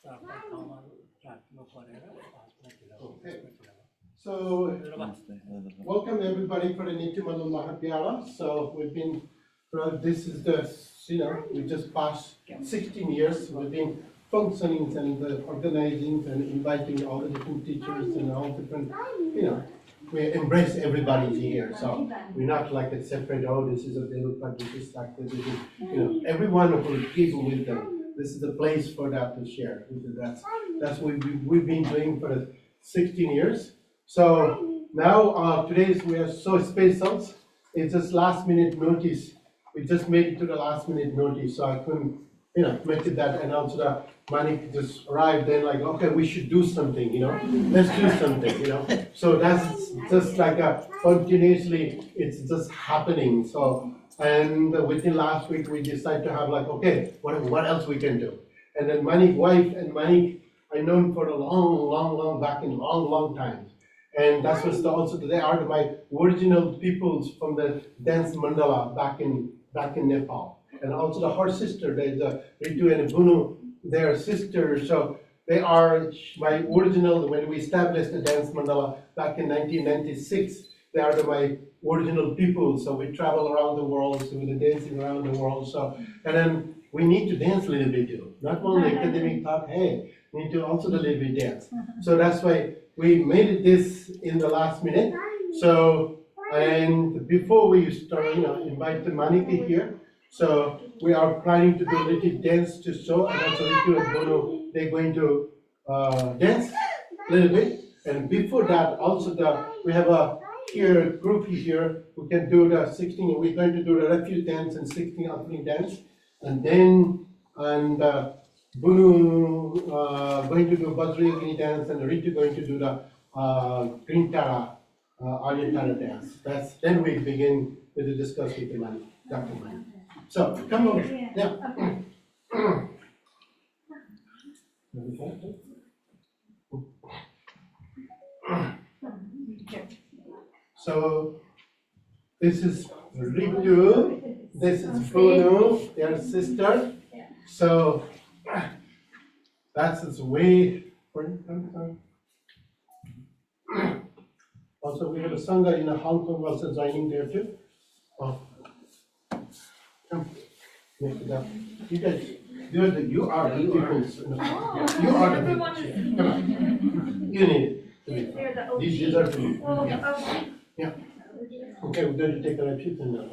Okay. So, welcome everybody for the Nityamanal Mahatyala. So, we've been, this is the, we just passed 16 years. We've been functioning and organizing and inviting all the different teachers and all different, we embrace everybody here. So, we're not like a separate, oh, this is a Delupa, this is like this, everyone will give with them. This is the place for that to share. That's what we've been doing for 16 years. So now we are so special. It's just last minute notice. We just made it to the last minute notice, so I couldn't, make it that. And also the Manik just arrived. Then like, okay, we should do something. Let's do something. So that's just like a continuously, it's just happening. So. And within last week, we decided to have like, okay, what else we can do? And then Manik's wife and Manik, I known for a long back in long times. And that was also, they are my original peoples from the dance Mandala back in Nepal. And also her sister, there's Ritu and Bunu, their sisters. So they are my original, when we established the dance Mandala back in 1996, they are my original people, so we travel around the world, so we're dancing around the world. So, and then we need to dance a little bit too. Not only academic talk, hey, we need to also a little bit dance. So that's why we made this in the last minute. So, and before we start, invite the Maniki here. So we are planning to do a little dance to show, and also Ritu and Bunu, they're going to dance a little bit. And before that, also we have a group here, we can do the 16, we're going to do the refuge dance and 16 opening dance. And then, Bunu going to do Vajrayogini dance, and Ritu going to do the Green Tara, Arya Tara dance. Then we begin with the discuss with the Manik, Dr. Manik. So, come over. Yeah. So, this is Ritu, this is Bunu, their sister. So, that's its way. Also, we have a Sangha in Hong Kong also joining there too. Oh. Come, make it up. You guys, you are the peoples. You are the peoples. Come on. You need it. These are for you. Yeah. Okay, we're going to take a repeat now.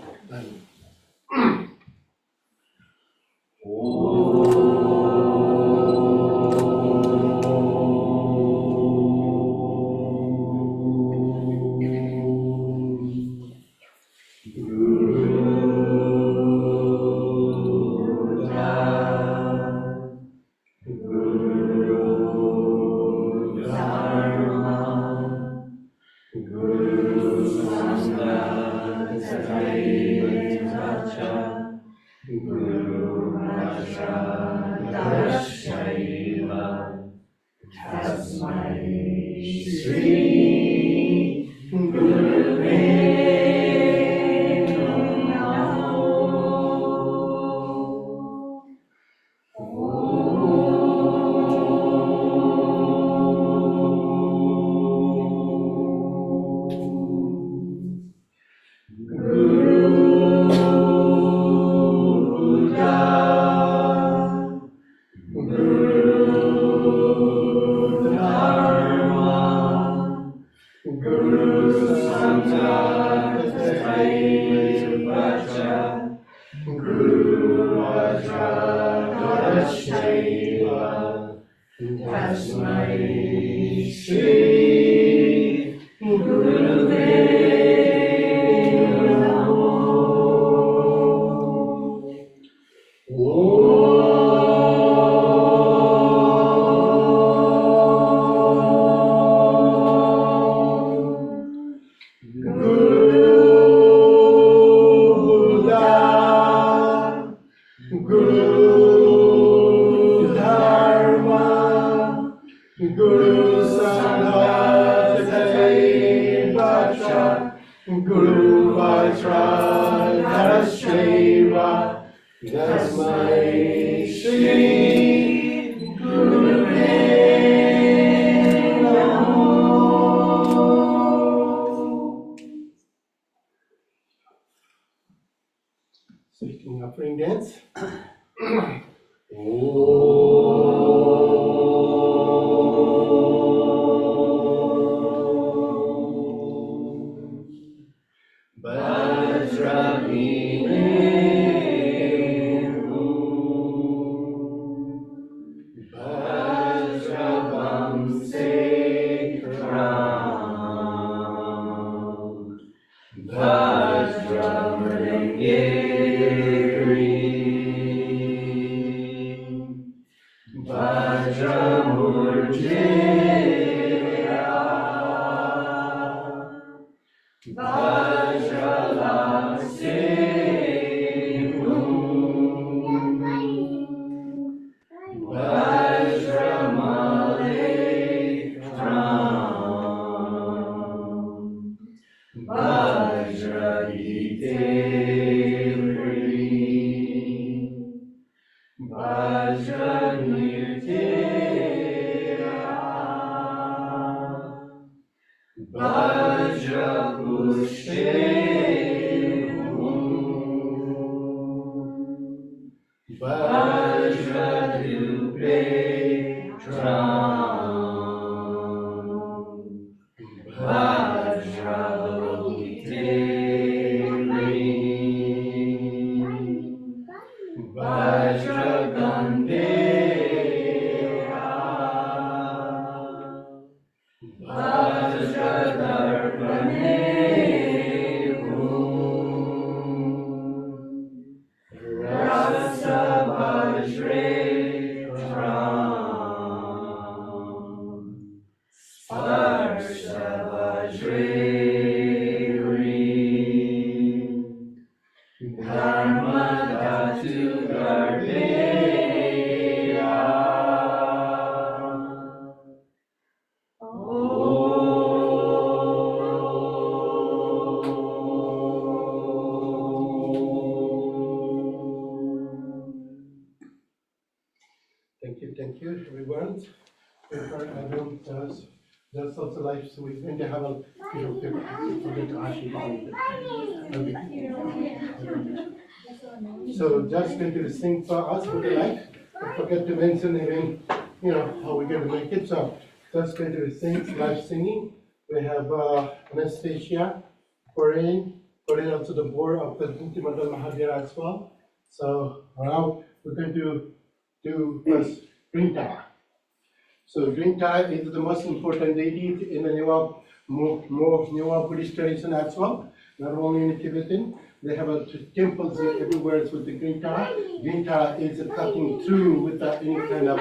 Guru Vajrachasrya, Tasmai Shri Guru dance. Thank you, everyone. There's also life, so we're going to have a forget to ask you about it. So just going to sing for us with the life. I forget to mention even, how we're going to make it. So just going to sing live singing. We have Anastasia, Corinne also the board of the Mandala Mahavira as well. So now we're going to do first Green Tara. So Green Tara is the most important deity in the Newa Buddhist tradition as well. Not only in Tibetan, they have temples everywhere with the Green Tara. Green Tara is cutting through without any kind of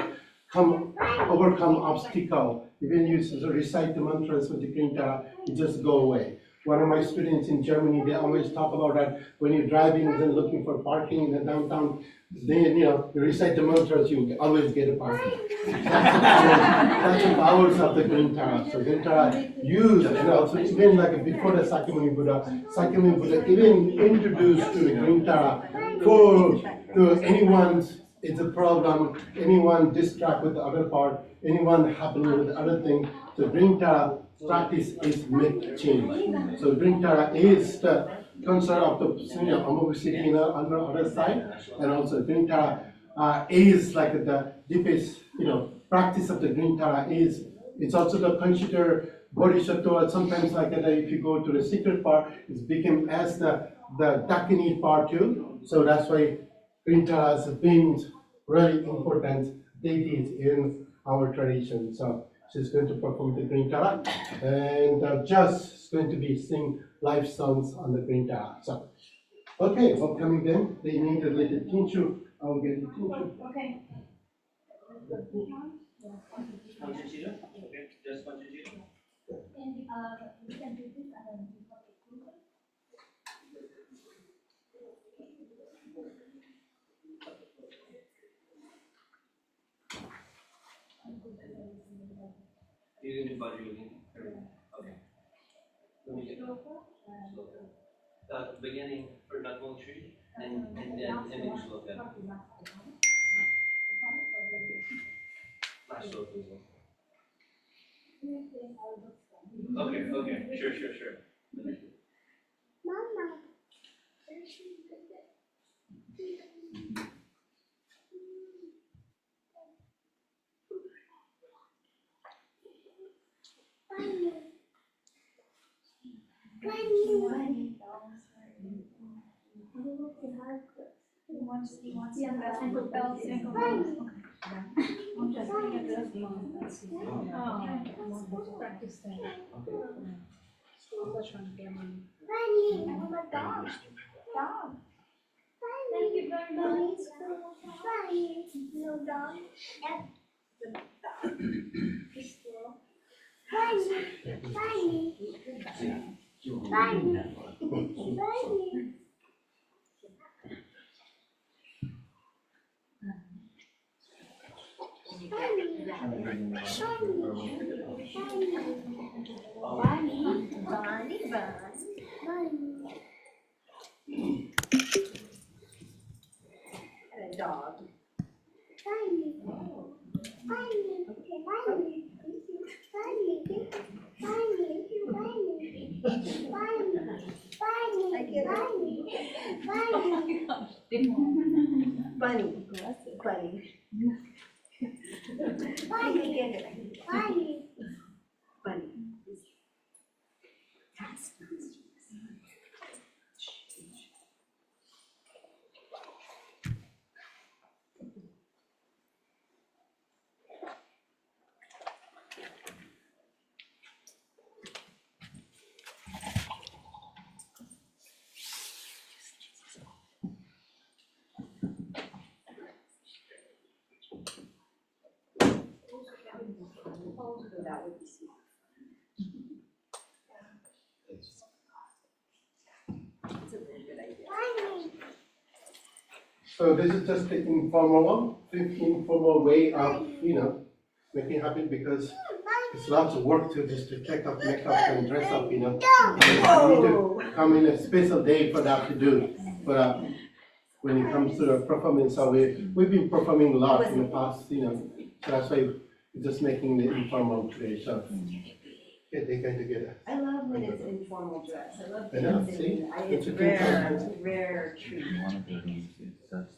overcome obstacle. Even you recite the mantras with the Green Tara, it just go away. One of my students in Germany, they always talk about that when you're driving and looking for parking in the downtown, then you recite the mantras, you always get a parking. That's the powers of the Green Tara. So Green Tara used, so even like before the Sakyamuni Buddha even introduced to the Green Tara to anyone's it's a problem, anyone distract with the other part, anyone happening with the other thing. So Green Tara practice is make change. So Green Tara is the concern of the Amabu city on the other side, and also Green Tara is like the deepest practice of the Green Tara is. It's also the consider Bodhisattva. Sometimes like if you go to the secret part, it's become as the Dakini part too. So that's why Green Tara has been really important deities in our tradition. So she's going to perform the Green Tara, and just going to be sing live songs on the Green Tara. So, okay, upcoming then, they need a little tinshu. I'll get the tinshu. Okay. Okay, just Panchajira. And we can do this and then You're going to body again? Okay. Let me get beginning for Nagmol tree and then image look at last look as well. Okay, sure. Mama. Thank you very much. No dog. Dog. Bunny. Bunny. Bunny. Bunny. That would be smart. That's a very good idea. So this is just the informal way of, making it happen, because it's lots of work to just to check up, make up, and dress up, You need to come in a special day for that to do. But when it comes to the performance, so we've been performing a lot in the past, so that's why we're just making the informal today. So get they kind of together. I love when it's informal dress. I love I know, dancing. see? It's It's a good time. rare treat. One of the things is just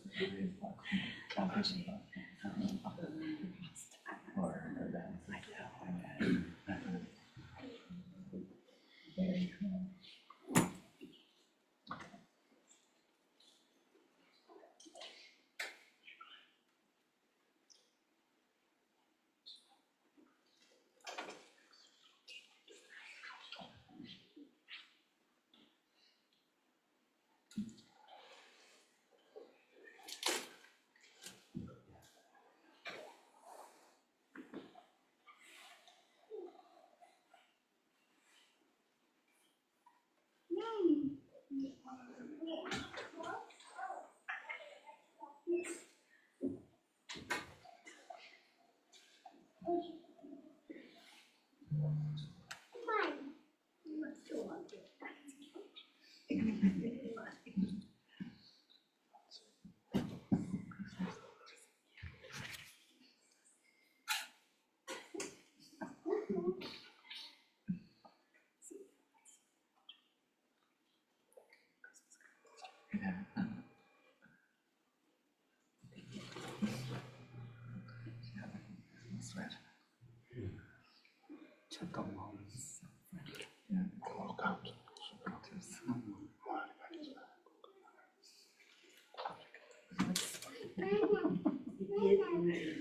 or events like that. Very cool.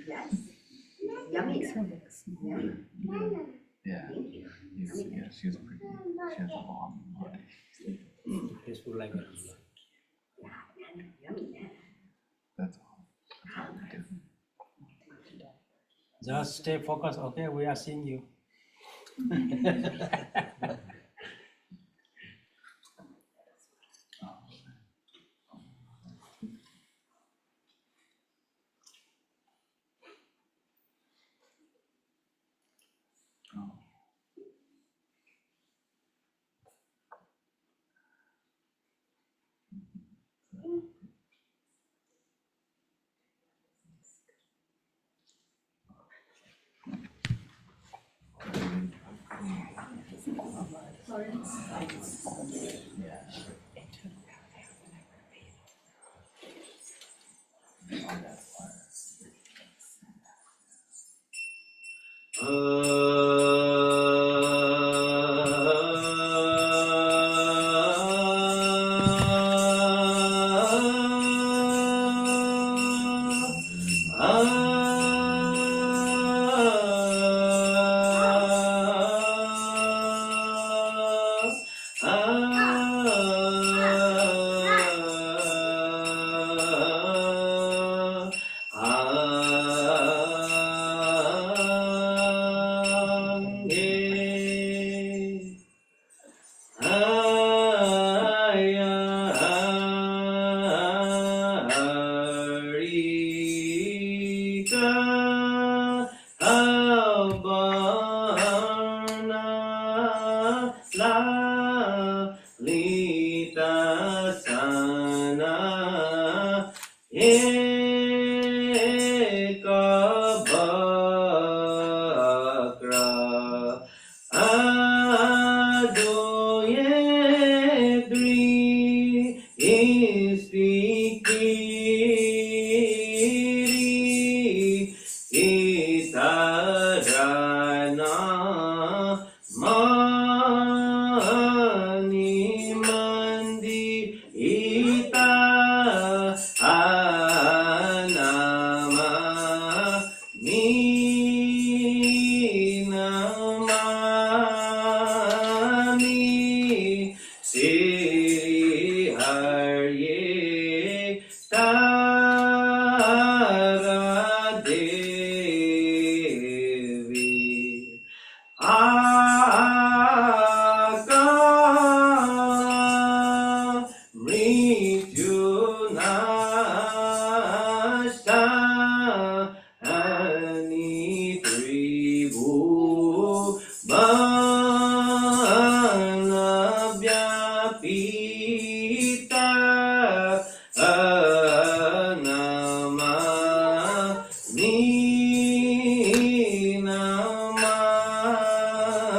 Yes. Yummy. Yeah. She's pretty. She has a long body. Peaceful like that. That's all. That's all we do. Just stay focused, okay? We are seeing you. Avarna Lalita Sana Ekabhakra Adoyedri Istikiri Itarana Mani Mandi Ita Anama Ninamami Sri Harye Tara Devi Aka Mrityunashta Ani Tribu Banavyapita Anama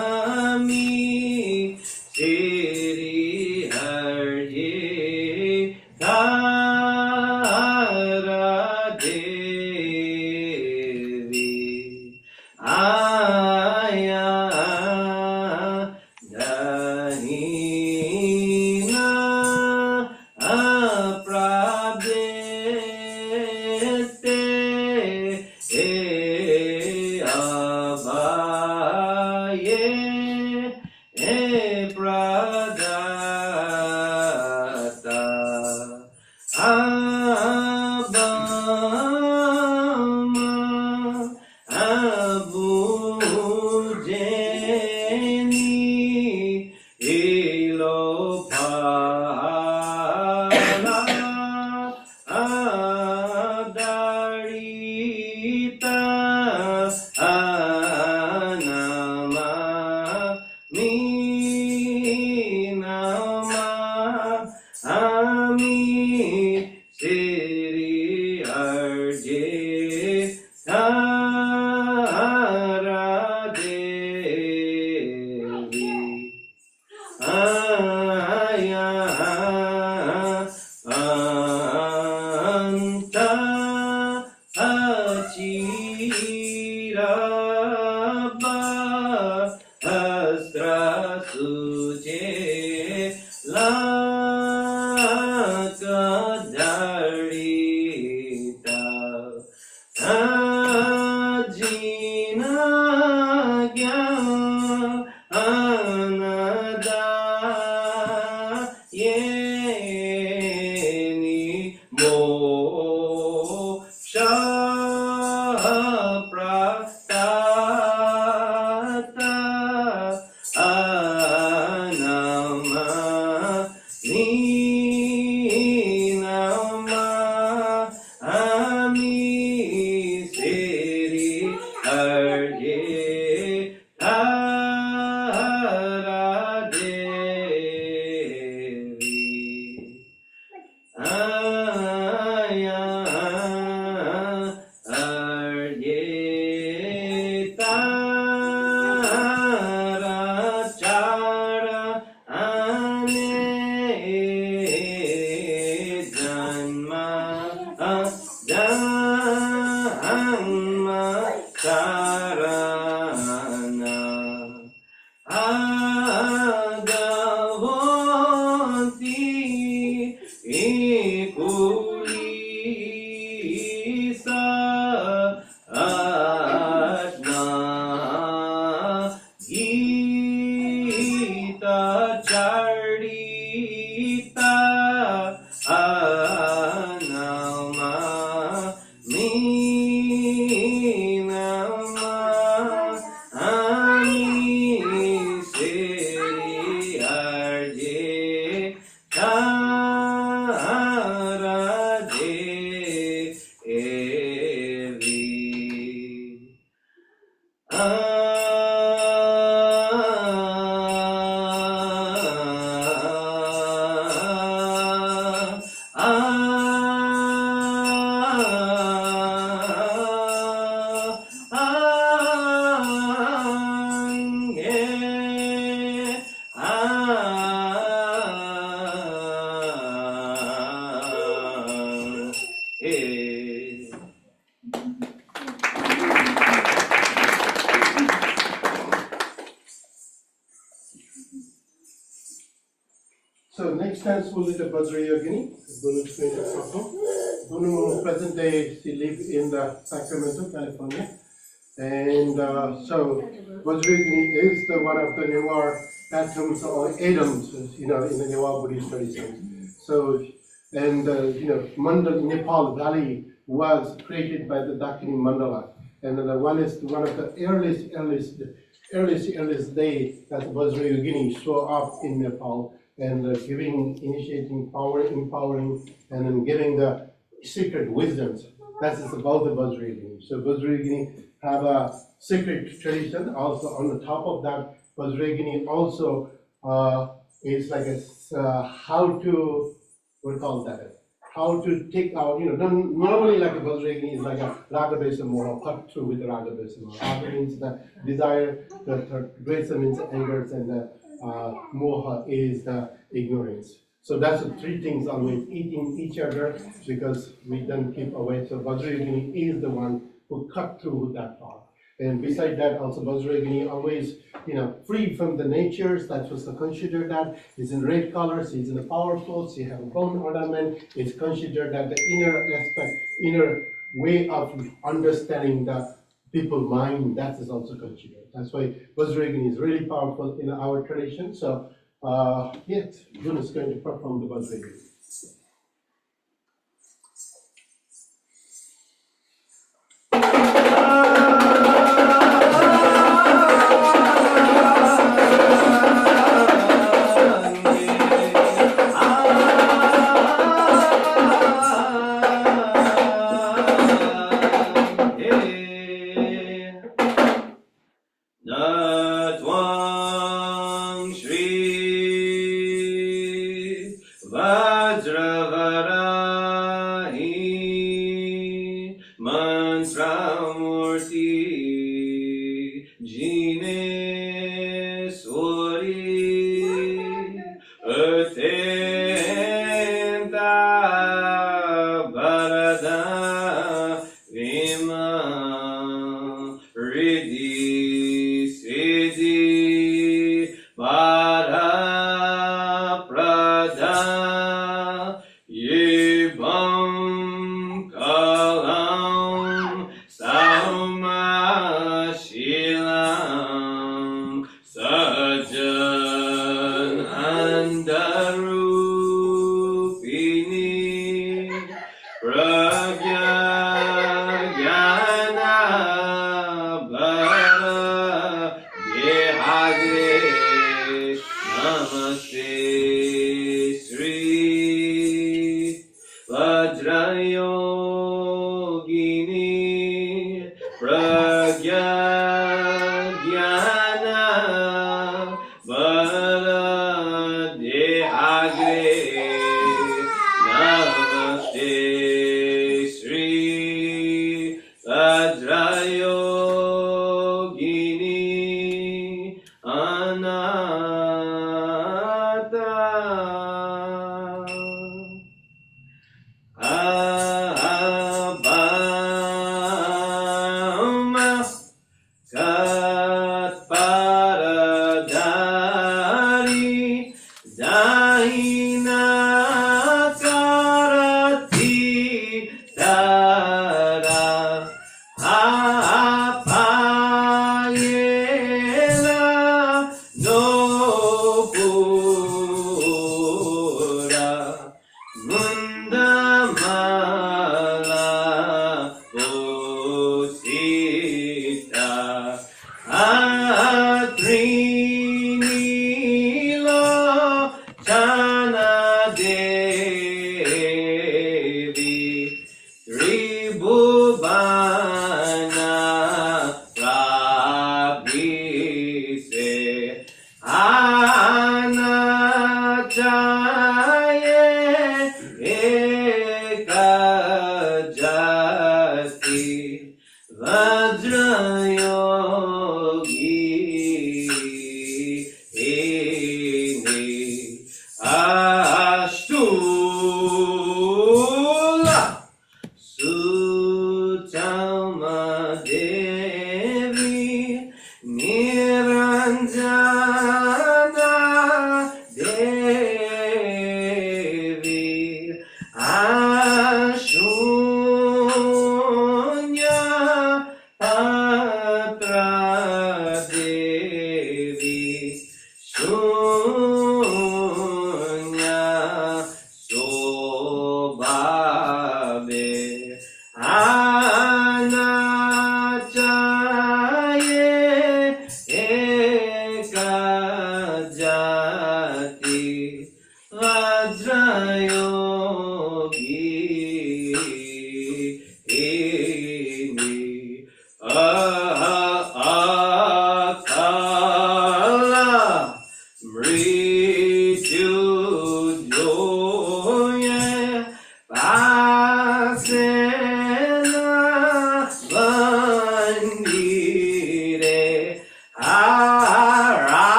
Ninamami Sri Harye Tara Devi Aya Dhanina Aprabdeste Abhaye Pradata Abhama Abujeni Ilopala Adarita Anama Ninama Ami Sri Arje Tara Devi Aya Anta Achirabha Astra Suje Lakadarita transport to Vajrayogini. Bunu is going to perform. Bunu, present day, she lives in Sacramento, California. And so Vajrayogini is one of the newer atoms or atoms, in the newer Buddhist tradition. So, and Mandala, Nepal Valley was created by the Dr Mandala. And the one is one of the earliest day that Vajrayogini show up in Nepal and initiating power, empowering, and then giving the secret wisdoms. That is about the Vajrayogini. So Vajrayogini have a secret tradition. Also on the top of that, Vajrayogini also is like a how to, what do you call that? How to take out, normally like a Vajrayogini is like a raga-dvesa moha, cut through with the raga-dvesa moha. Raga means the desire, the dvesa means anger, and the moha is the ignorance. So that's the three things always eating each other because we don't keep away. So Vajrayogini is the one who cut through that part. And beside that, also Vajrayogini always, free from the natures. That was considered that it's in red colors. It's in the powerful. She have a bone ornament. It's considered that the inner aspect, inner way of understanding the people mind. That is also considered. That's why Vajrayogini is really powerful in our tradition. So yes, Bunu is going to perform the Vajrayogini.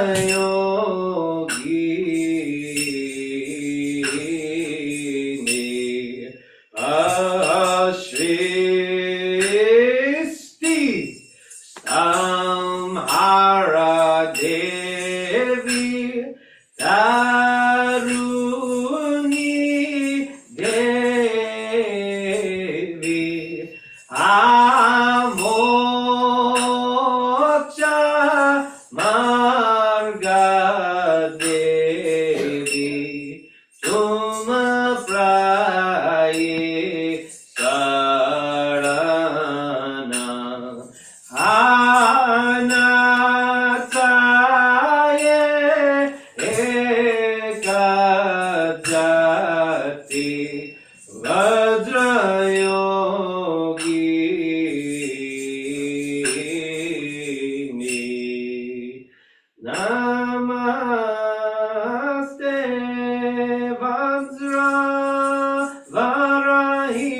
Vajrayogini Ashristi Samhara Devi Taruni Devi Amocha Marga Devi Tuma Praye Sarana Anataye Ekadati Vajrayogini Namaste Vajra Varahi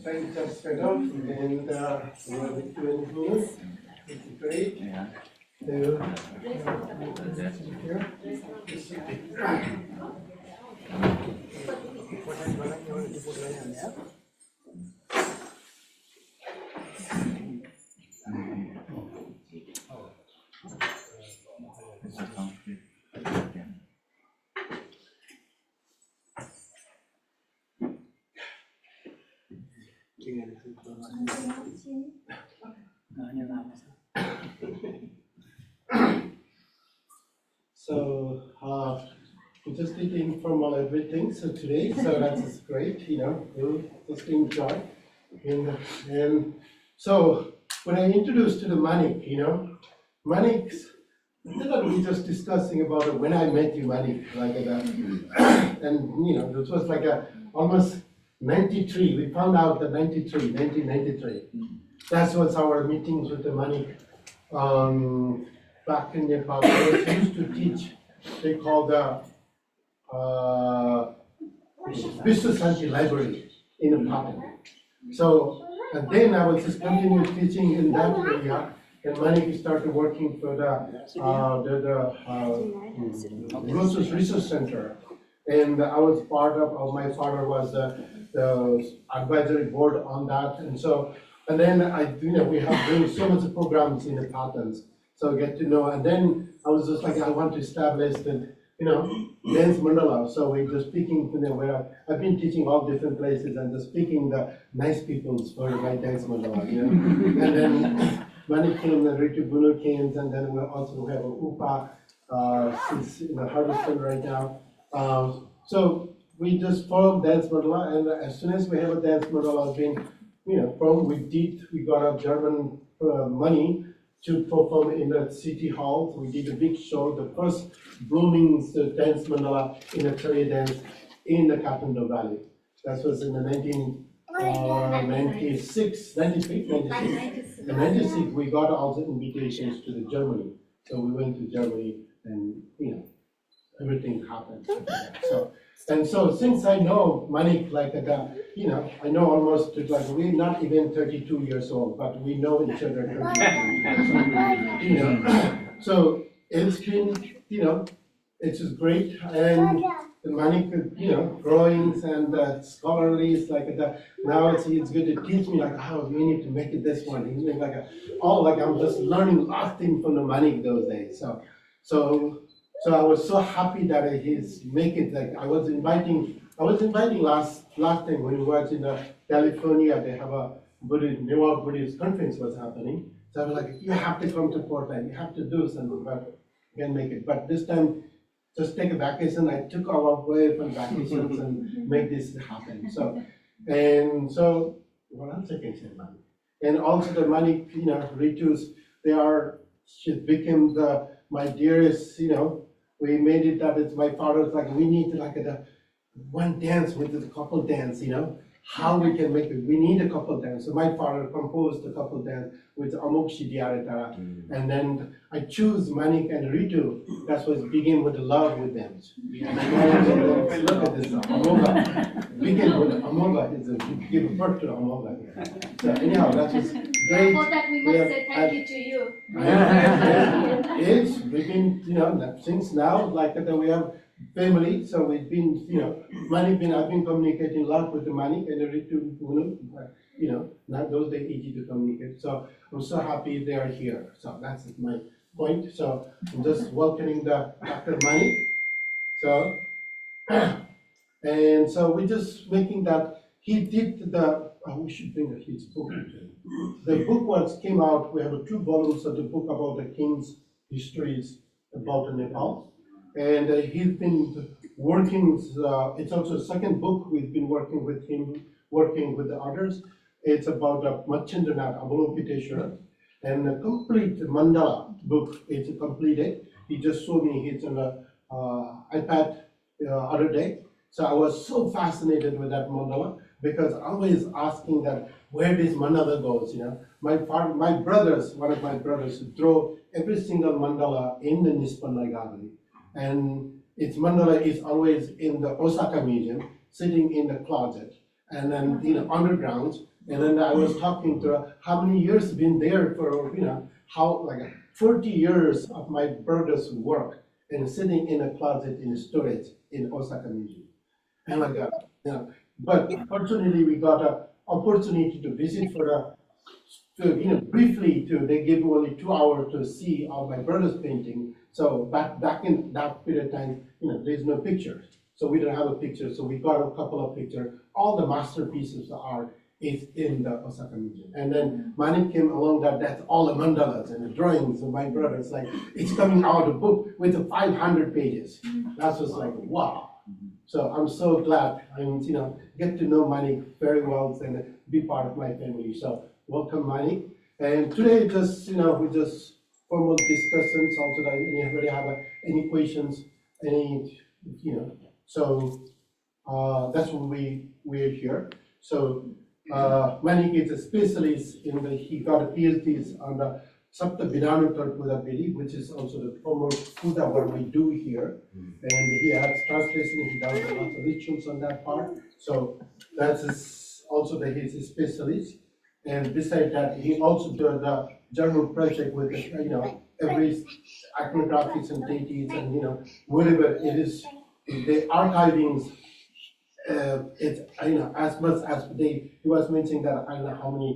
Thank you, just set up, and Ritu and Bunu. It's great. Yeah. So, here. This is concrete. Yeah. So, we're just taking informal everything, so today, so that's great, we'll just enjoy. And so, when I introduced to the Manik, Manik's, instead of we just discussing about it, when I met you, Manik, like that, and, this was like almost 93, we found out that 1993. That was our meetings with the Manik. Back in Nepal, they used to teach, they call the Vishwasanti Library in a Nepal. So, and then I was just continuing teaching in that area, and Manik started working for the Research Center. And I was part of, my father was the advisory board on that, and so, and then we have doing so much programs in the patents. So get to know, and then I was just like, I want to establish the, dance mandala. So we're just speaking, where I've been teaching all different places and just speaking the nice peoples for my dance mandala, And then Manik came, and Ritu Bunu came, and then we also have a Upa, since in the Harveston right now. So we just formed dance mandala, and as soon as we have a dance mandala, we got a German money to perform in the city hall. So we did a big show, the first blooming dance mandala in a career dance in the Kathmandu Valley. That was in the 96, 96. In 96, we got all the invitations to the Germany. So we went to Germany, and everything happened. So since I know Manik I know almost we're not even 32 years old, but we know each other 32 years. So it's been, it's just great, and Manik, drawings and scholarly, now it's good to teach me how we need to make it this one. He's like I'm just learning lots of things from the Manik those days. So I was so happy that he's making I was inviting last time when we were in California. They have a New York Buddhist conference was happening. So I was like, you have to come to Portland. You have to do something, but you can make it. But this time, just take a vacation. I took all away from vacations and make this happen. So what else I can say about it? And also the Manik, Ritu's, she became my dearest, we made it that it's my father's we need to the one dance with the couple dance, how we can make it. We need a couple dance. So my father composed a couple dance with Amokshi Diaratara. And then I choose Manik and Ritu. That's what began with the love with them. Look at this, Amoga. Begin with Amoga, is a give birth to Amoga here. So anyhow, that was great. For that, we must say thank you to you. It's, we've been, since now, like that we have family, so we've been, I've been communicating a lot with the Manik and the Ritu, not those days easy to communicate. So I'm so happy they are here. So that's my point. So I'm just welcoming the Dr. Manik. So, and so we're just making that, he did we should bring his book. The book came out, we have 2 volumes of the book about the king's histories about Nepal. And he's been working, it's also a second book, we've been working with him, working with the others. It's about Machendranath Avalokiteshwara, and a complete Mandala book, it's completed. He just showed me it's on the iPad other day. So I was so fascinated with that mandala, because I was asking that where this mandala goes, My brothers, one of my brothers, throw every single mandala in the Nispana gallery. And its mandala is always in the Osaka Museum, sitting in the closet, and then underground. And then I was talking to her, how many years been there for, how like 40 years of my brother's work, and sitting in a closet in storage in Osaka Museum. And like that, But fortunately, we got an opportunity to visit briefly they gave me only 2 hours to see all my brother's painting. So back in that period of time, there's no pictures. So we don't have a picture. So we got a couple of pictures. All the masterpieces of art is in the Osaka Museum. And then Manik came along that's all the mandalas and the drawings of my brothers. Like, it's coming out a book with 500 pages. That was like, wow. So I'm so glad get to know Manik very well and be part of my family. So welcome, Manik. And today, just we just formal discussions. Also, that anybody have any questions, So that's why we're here. So Manik is a specialist he got a PhD on the Sapta Vidhanuttar Buddha Bedi, which is also the formal Buddha what we do here. And he has translation, he does a lot of rituals on that part. So that's also he's a specialist. And besides that, he also does the journal project with every iconographies and deities and whatever it is, the archivings. It's as much as he was mentioning that I don't know how many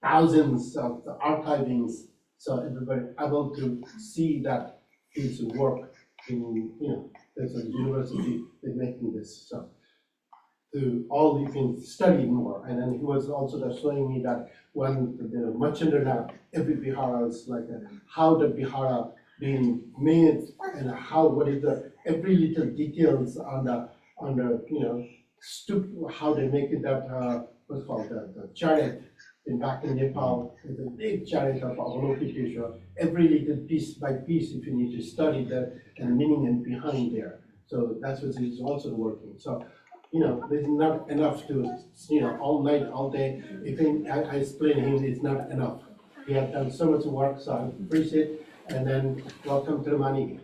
thousands of the archivings. So everybody able to see that his work in there's a university they're making this. So you can study more. And then he was also showing me that when the Machendranath, every vihara is like how the vihara being made and what is the every little details on the how they make it that what's called the chariot. Back in Nepal, the big chariot of Avalokiteshwara, every little piece by piece, if you need to study that and meaning and behind there. So that's what he's also working. So, there's not enough to, all night, all day. I explain to him it's not enough. He has done so much work, so I appreciate it. And then welcome to the Manik.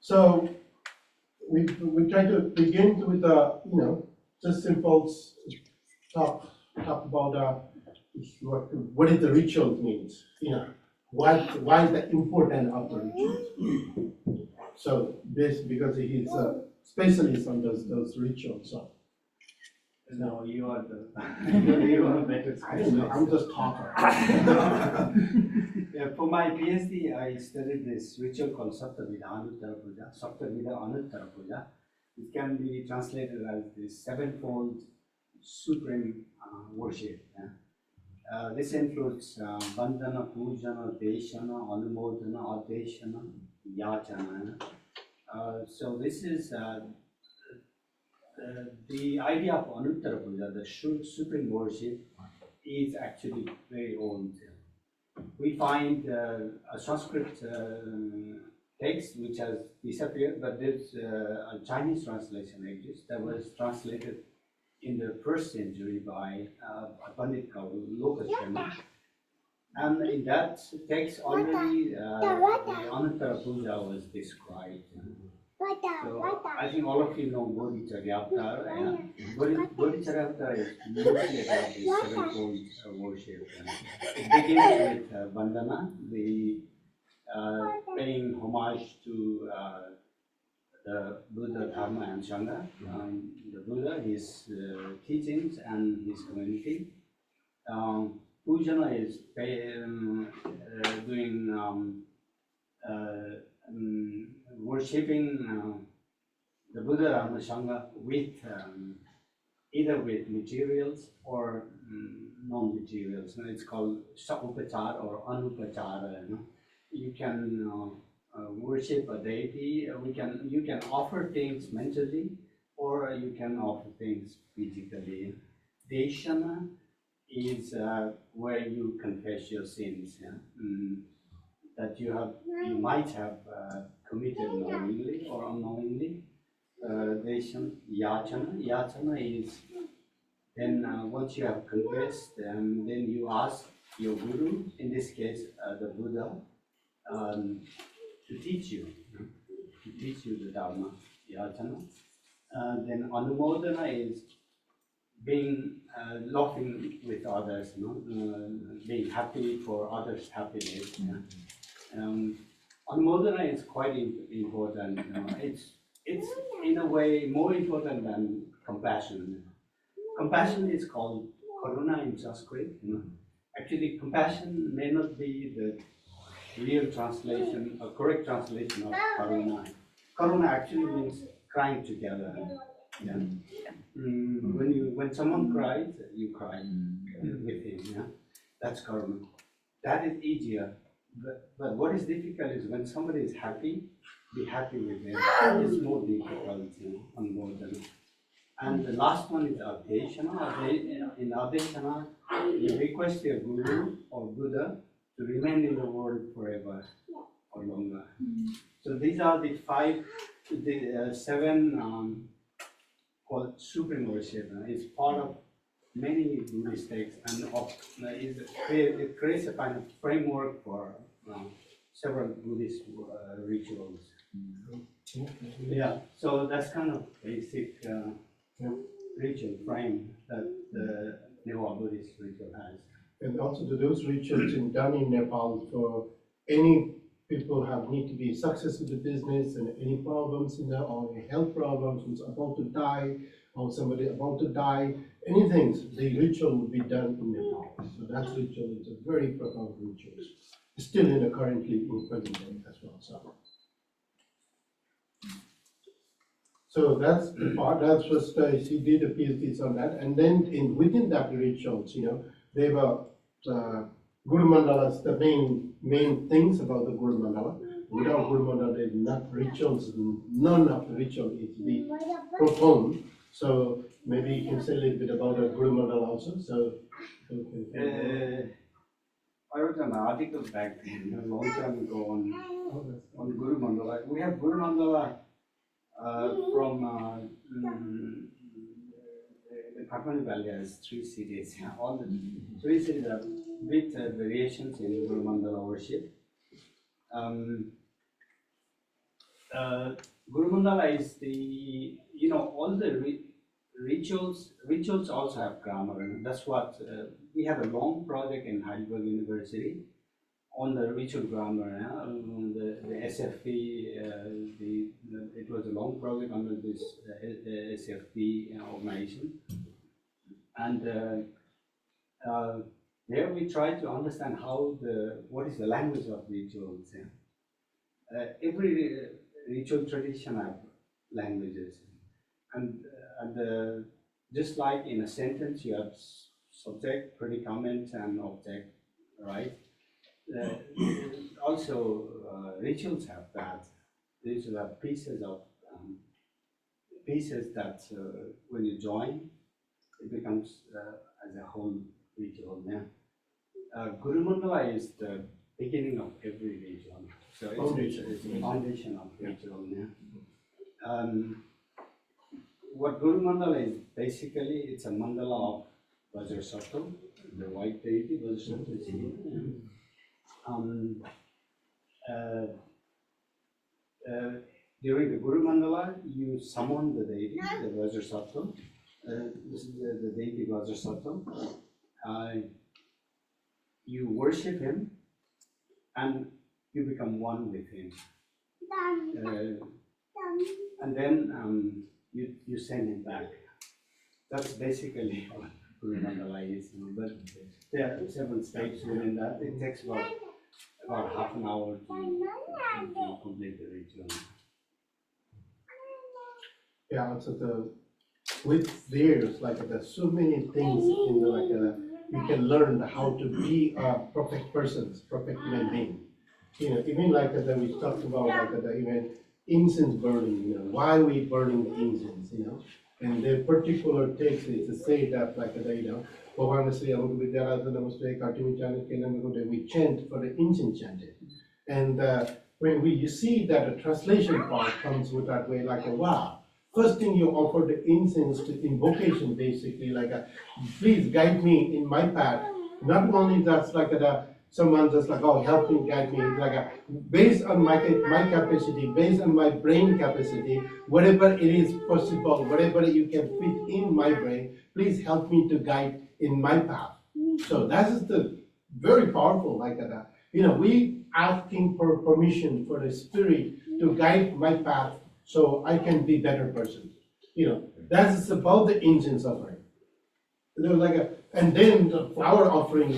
So we try to begin with just simple talk about what is the ritual means. Why is the important of the rituals? So this because he's a specialist on those rituals. So no, you are better. I don't know. I'm just talker. Yeah, for my PhD, I studied this ritual called Saptavida Anuttara Puja, Saptavida Anuttara Puja. It can be translated as the sevenfold supreme worship. Yeah? This includes Bandhana, Pujana, Deshana, Anumodana, Adeshana, Yachana. So this is the idea of Anuttara Puja, the supreme worship, is actually very old. We find a Sanskrit text which has disappeared, but there's a Chinese translation exists that was translated in the 1st century by a Pandit called Loka Sharma. And in that text already the Anantara Puja was described. So I think all of you know Bodhicharya Avatar. Bodhicharya Avatar is mostly about the sevenfold worship. It begins with Vandana, the paying homage to the Buddha, Dharma and Sangha, the Buddha, his teachings and his community. Pujana is doing worshipping the Buddha, Dharma, Sangha with either with materials or non-materials. It's called upachara or anupachara. You can worship a deity. You can offer things mentally, or you can offer things physically. Deshana is where you confess your sins that you might have committed knowingly or unknowingly. Yachana is then once you have confessed, then you ask your guru, in this case the Buddha, to teach you the Dharma, Yachana. Then Anumodana is being laughing with others, being happy for others' happiness. Anumodana is quite important. It's in a way more important than compassion. Compassion is called karuna in Sanskrit. Actually, compassion may not be the real translation, a correct translation of karuna. Karuna actually means crying together. Yeah. When someone cries, you cry with him. Yeah, that's karuna. That is easier. But what is difficult is when somebody is happy, be happy with them. It's more difficult on more than. And the last one is Adeshana. In Adeshana, you request your Guru or Buddha to remain in the world forever or longer. So these are the seven called supreme worship. It's part of many Buddhist texts and it creates a kind of framework for several Buddhist rituals. Yeah, so that's kind of basic ritual frame that the Neva Buddhist ritual has. And also those rituals done in Nepal for any people need to be successful with the business and any problems or health problems, who's about to die or somebody about to die, anything, the ritual would be done in Nepal. So that ritual is a very profound ritual. Still currently in present day as well. So that's the part. That's just he did a PhD on that, and then within that rituals, they were Guru Mandalas. The main things about the Guru Mandala. Without Guru Mandala, there is not rituals. None of the ritual is be performed. So maybe you can say a little bit about the Guru Mandala also. So. I wrote an article back a long time ago on Guru Mandala. We have Guru Mandala from the Kathmandu Valley has 3 cities. All the 3 cities have bit variations in Guru Mandala worship. Guru Mandala is all the rituals also have grammar, and that's what we had a long project in Heidelberg University on the ritual grammar. The SFP, it was a long project under this SFP organization, and there we tried to understand what is the language of rituals. Every ritual tradition have languages, and just like in a sentence, you have subject, predicament, and object, right? Also, rituals have that. Rituals have pieces that when you join, it becomes as a whole ritual. Yeah. Guru Mandala is the beginning of every ritual. So it's a foundation of ritual. Yeah. What Guru Mandala is basically, it's a mandala of Vajrachasrya, the white deity Vajrachasrya is here. During the Guru Mandala, you summon the deity, the Vajrachasrya. This is the deity Vajrachasrya. You worship him and you become one with him. And then you send him back. That's basically what Guru Mandala is. But there are several steps within that. It takes about half an hour to complete the ritual. Yeah, so with there's like there's so many things in the you can learn how to be a perfect person, perfect human being. Even like we talked about even incense burning, why we burning the incense, and the particular text is to say that we chant for the incense chanted. And when you see that the translation part comes with that way, wow. First thing you offer the incense to invocation, basically, please guide me in my path. Not only that's someone just help me, guide me. Based on my capacity, based on my brain capacity, whatever it is possible, whatever you can fit in my brain, please help me to guide in my path. So that is the very powerful we asking for permission for the spirit to guide my path so I can be better person. That is about the incense offering. And then the flower offering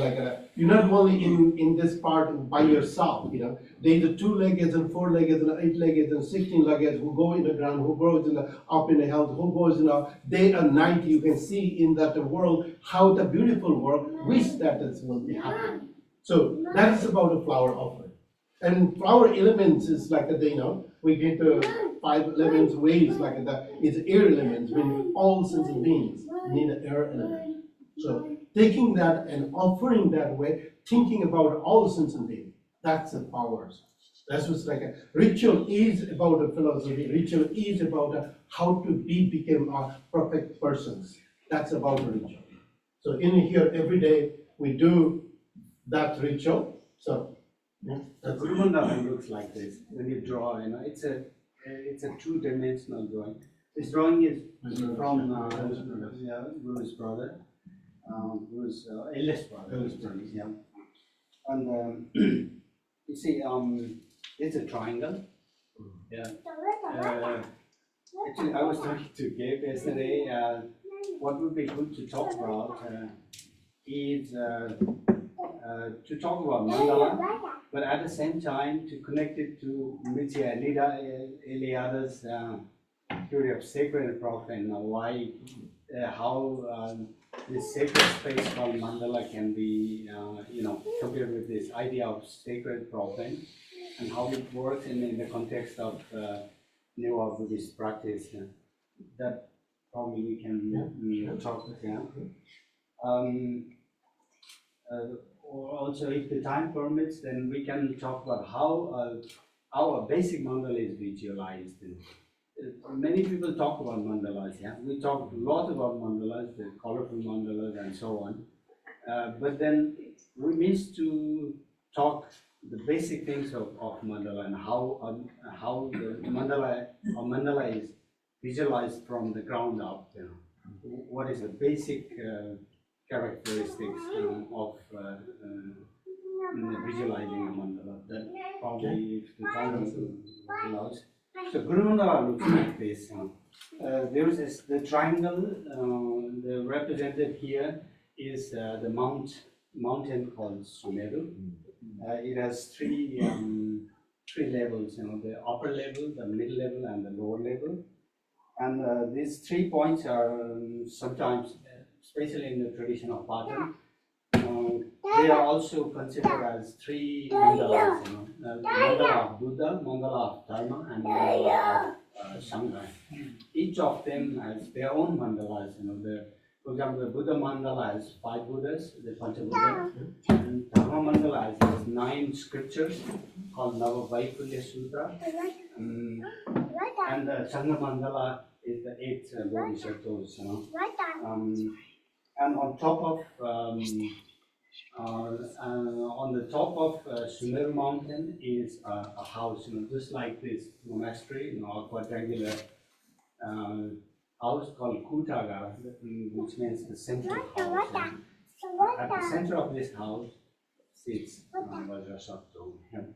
you're not only in this part by yourself, there's the 2-legged and 4-legged and 8-legged and 16-legged who go in the ground, who grows up in the health, who goes day and night. You can see in that world how the beautiful world wish that this will be happening. So that is about the flower offering. And flower elements is we get the 5 elements ways it's air elements, when all sentient beings need an air element. So taking that and offering that way, thinking about all sentient beings, that's the powers. That's what's ritual is about the philosophy, ritual is about how to become a perfect persons. That's about the ritual. So in here every day we do that ritual. So the Guru Mandala looks like this. When you draw, it's a 2-dimensional drawing. This drawing is from Guru's brother, Guru's eldest brother. Yeah. And you see, it's a triangle. Yeah. Actually, I was talking to Gabe yesterday. What would be good to talk about is to talk about mandala, but at the same time to connect it to Mitya Eliada's theory of sacred and profane. Why, how this sacred space called mandala can be, compared with this idea of sacred profane, and how it works in the context of Neo-Buddhist practice. That probably we can talk. Or also, if the time permits, then we can talk about how a basic mandala is visualized. Many people talk about mandalas. We talk a lot about mandalas, the colorful mandalas, and so on. But then we miss to talk the basic things of mandala and how the mandala is visualized from the ground up. What is the basic characteristics of visualizing a mandala? That probably, if the time allows. So Guru Mandala looks like this. There is the triangle. The represented here is the mountain called Sumeru. It has three levels. The upper level, the middle level, and the lower level. And these 3 points are sometimes, especially in the tradition of Patan, they are also considered as 3 mandalas. Mandala of Buddha, mandala of Dharma, and mandala of Sangha. Each of them has their own mandalas. For example, the Buddha mandala has 5 Buddhas, the Panchabuddha, and Dharma mandala has 9 scriptures called Navavaikulya Sutra, and the Sangha mandala is the 8 bodhisattvas, you know. And on top of on the top of Sumer mountain is a house, you know, just like this monastery, you know, a quadrangular house called Kutaga, which means the central house. At the center of this house sits Vajrachasrya.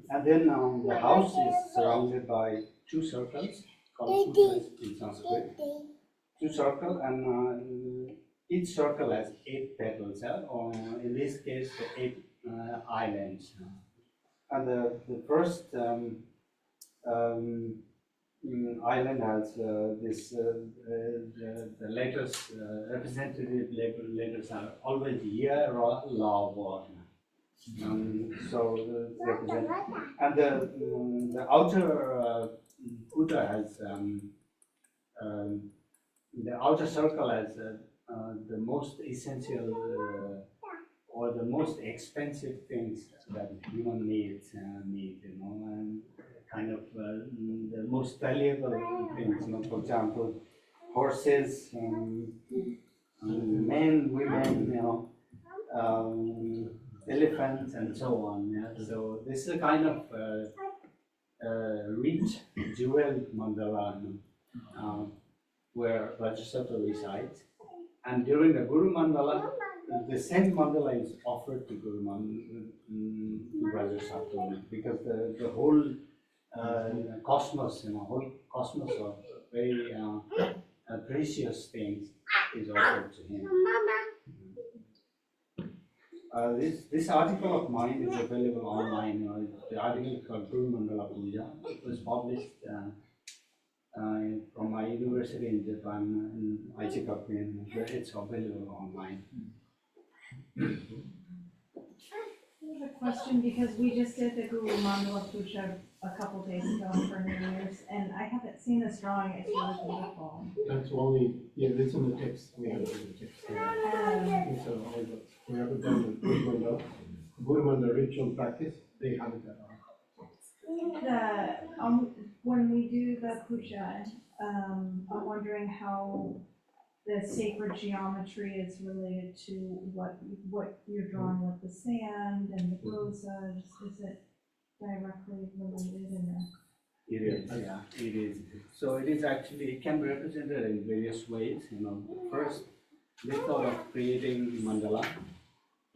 And then the house is surrounded by 2 circles called sutras in Sanskrit. 2 circles, and each circle has 8 petals, or in this case, 8 islands. And the first island has the letters, representative letters are always Ya, Ra, La, Wa. So represent, and the outer Kuta has the outer circle has the most essential or the most expensive things that human needs, you know, and kind of the most valuable things, you know, for example, horses, men, women, you know, elephants, and so on. Yeah? So this is a kind of rich, jeweled mandala where Vajrachasrya resides. And during the Guru Mandala, the same mandala is offered to Guru Vajrachasrya, because the whole cosmos, you know, whole cosmos of very precious things is offered to him. This article of mine is available online. You know, the article is called Guru Mandala Puja. It was published from my university in Japan, in Iconography. It's available online. I have a question, because we just did the Guru Mandala Puja a couple days ago for New Year's, and I haven't seen this drawing. It's really beautiful. That's only, yeah, that's in the text. We have it in the text. So we haven't done the Guru Mandala ritual practice. They have it there. When we do the puja, I'm wondering how the sacred geometry is related to what you're drawing with the sand and the roses. Is it directly related in there? It is, yeah, it is. So it is actually, it can be represented in various ways. You know, first, this thought of creating mandala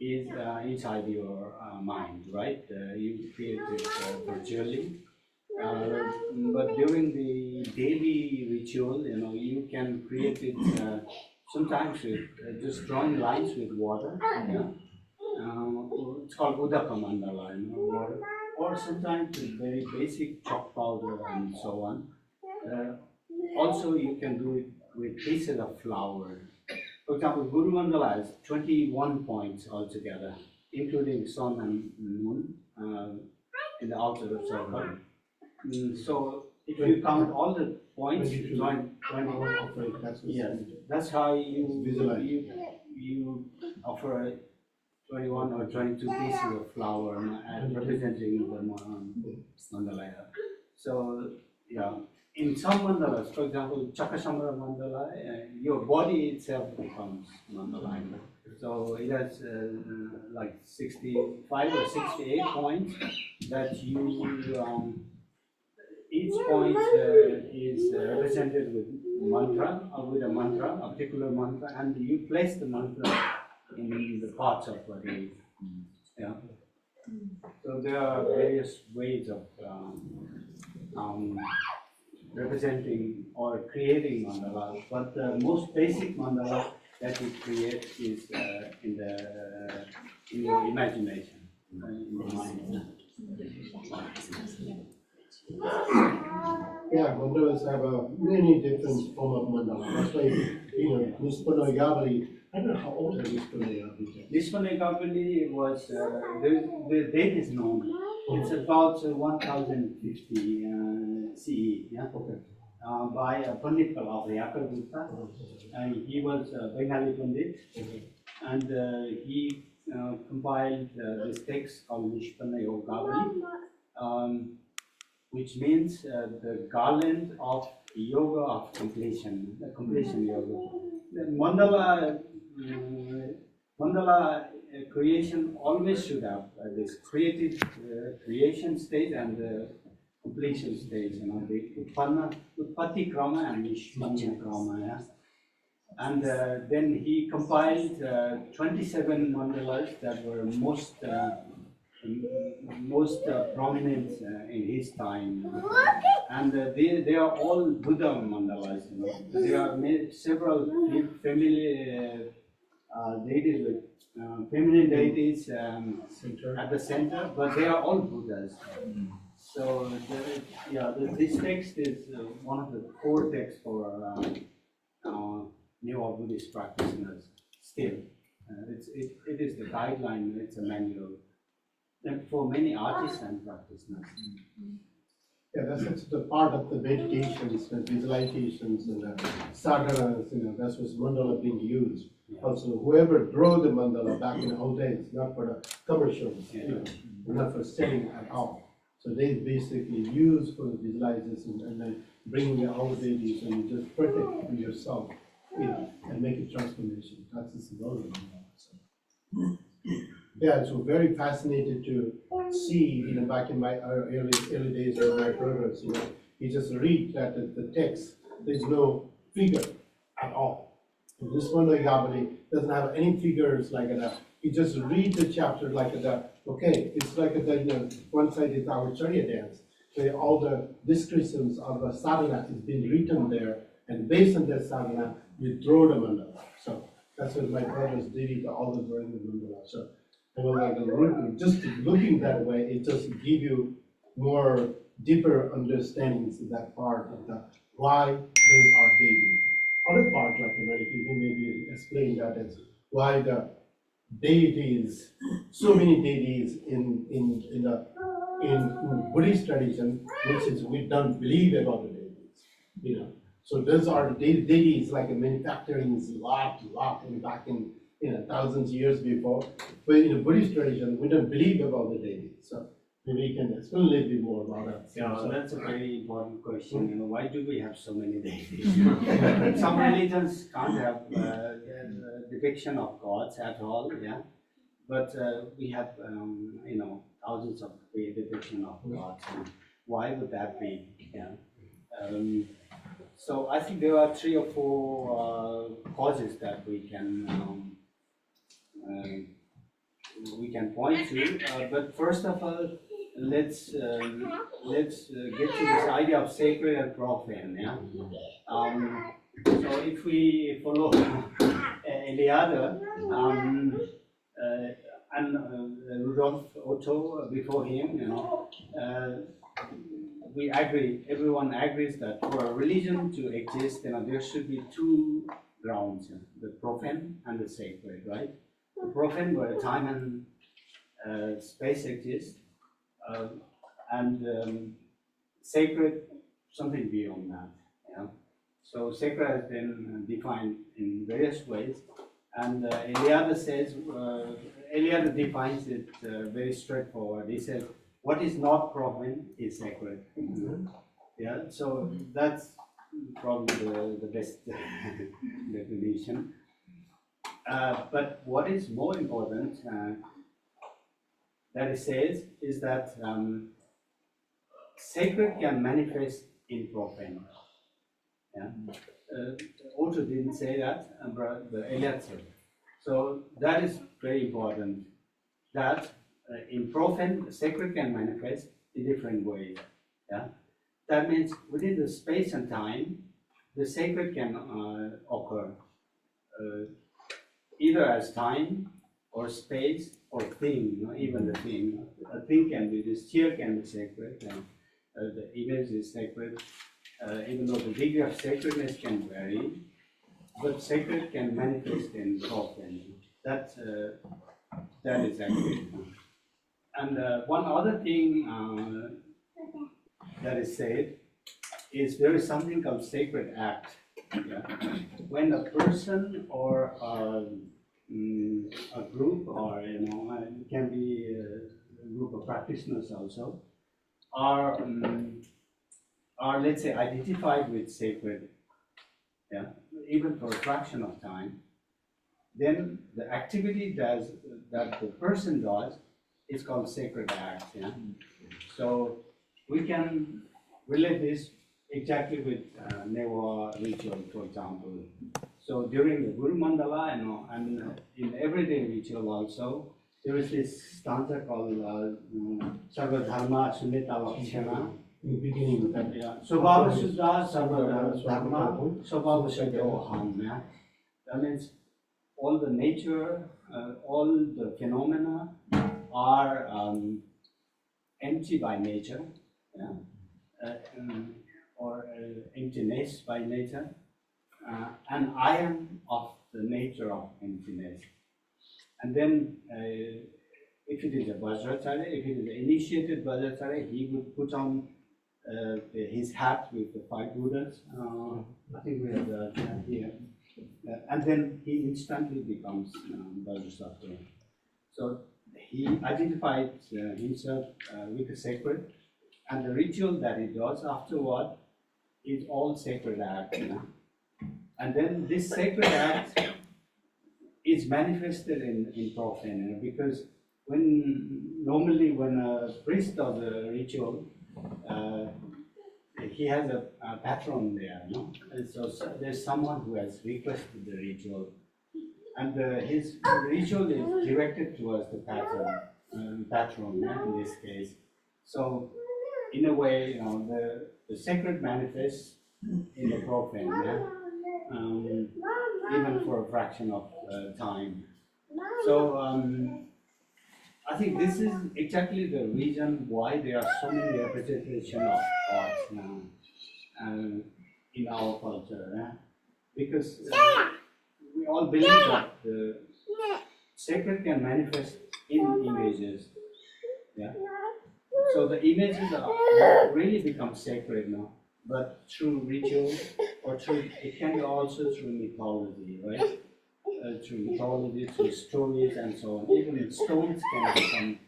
is inside your mind, right? You create it virtually. But during the daily ritual, you know, you can create it sometimes with just drawing lines with water. Yeah? It's called Udaka Mandala, you know, water. Or sometimes with very basic chalk powder and so on. Also, you can do it with pieces of flour. For example, Guru Mandala has 21 points altogether, including sun and moon in the outer circle. So if you count all the points, you join 21. Yes, that's how you visualize. You offer 21 or 22 pieces of flour and representing the mandala. So yeah, in some mandalas, for example, Chakasamara mandala, your body itself becomes mandala. So it has like 65 or 68 points that you. Each point is represented with mantra, with a mantra, a particular mantra, and you place the mantra in the parts of body. Yeah. So there are various ways of representing or creating mandala, but the most basic mandala that you create is in your imagination, in your mind. Yeah, mandalas have many different form of mandala. That's why, you know, Nispanagavali, I don't know how old is Nispanagavali. Nispanagavali was, the date is known. It's about 1050 CE. Yeah? Okay. by a Pandit of Yakargupta, and he was a Bengali Pandit, and he compiled this text called Nishpanna Yogavali, which means the garland of yoga of completion, the completion yoga. The mandala creation always should have this creative creation stage and the completion stage, the Utpatti Krama and Nishpanna Krama. Yeah? And then he compiled 27 mandalas that were most prominent in his time, and they are all Buddha mandalas. There are several family deities with feminine deities at the center, but they are all Buddhas. So this text is one of the core texts for Neo Buddhist practitioners. Still, it is the guideline. It's a manual. And for many artists and practitioners. Yeah, that's the part of the meditations, the visualizations, and the sadhanas. That's what's mandala being used. Yeah. Also, whoever drew the mandala back in the old days, not for the commercials, not for selling at all. So they basically use for the visualization and then bring the old deities and you just protect yourself, and make a transformation. That's the symbol of mandala. So. Yeah, so very fascinated to see, back in my early days with my brothers, you just read that the text, there's no figure at all. And this one, Yavali, doesn't have any figures like that. You just read the chapter like that. Okay, it's like one side is our Charya dance. So all the descriptions of the sadhana is being written there, and based on that sadhana, you draw the mandala. So that's what my brothers did it all the during the mandala. So. Just looking that way, it just give you more deeper understandings of that part of the why those are deities. Other part, like if you can maybe explain that as why the deities, so many deities in Buddhist tradition, which is we don't believe about the deities, So those are deities like manufacturing lot back in thousands of years before. But in the Buddhist tradition, we don't believe about the deities. So maybe you can explain a little bit more about that. Yeah, so that's a very important question. Why do we have so many deities? Some religions can't have depiction of gods at all, yeah. But we have, thousands of depiction of gods. And why would that be? Yeah. So I think there are 3 or 4 causes that we can point to. But first of all, let's get to this idea of sacred and profane. Yeah. So if we follow Eliade and Rudolf Otto before him, we agree. Everyone agrees that for a religion to exist, there should be 2 grounds: the profane and the sacred, right? The profane, where time and space exist, and sacred, something beyond that. So sacred has been defined in various ways, and Eliade says, Eliade defines it very straightforward. He says, what is not profane is sacred. Yeah, so that's probably the best definition. But what is more important that it says is that sacred can manifest in profane. Yeah? Otto didn't say that, but Eliade said. So that is very important. That in profane, the sacred can manifest in different ways. Yeah? That means within the space and time, the sacred can occur either as time or space or thing, even the thing. A thing can be, this chair can be sacred, and the image is sacred, even though the degree of sacredness can vary, but sacred can manifest in profane. That is accurate. And one other thing that is said is there is something called sacred act. Yeah? When a person or a group, or it can be a group of practitioners also, are let's say identified with sacred, yeah, even for a fraction of time, then the activity that the person does is called sacred act. Yeah? So we can relate this exactly with Neva ritual, for example. So during the Guru Mandala, and in everyday ritual also, there is this stanza called Sarva Dharma Sunnita Lakshana. In the beginning, that Yeah. Swabhava Shuddha Sarva Dharma Swabhava Shuddha Oham. Yeah. That means all the nature, all the phenomena are empty by nature, yeah? Or emptiness by nature, and I am of the nature of emptiness. And then, if it is a Vajracharya, if it is an initiated Vajracharya, he would put on his hat with the 5 Buddhas. I think we have that here. And then he instantly becomes Vajrasattva. So he identified himself with the sacred, and the ritual that he does afterward is all sacred act. And then this sacred act is manifested in profane, because normally when a priest does a ritual, he has a patron there, no? And so there's someone who has requested the ritual, and his ritual is directed towards the patron, in this case. So in a way, the sacred manifests in the profane, even for a fraction of time. So I think this is exactly the reason why there are so many representations of gods now in our culture, because we all believe that the sacred can manifest in images. Yeah. So the images are really become sacred now, but through ritual, or it can be also through mythology, right? Through mythology, through stories, and so on. Even stones can become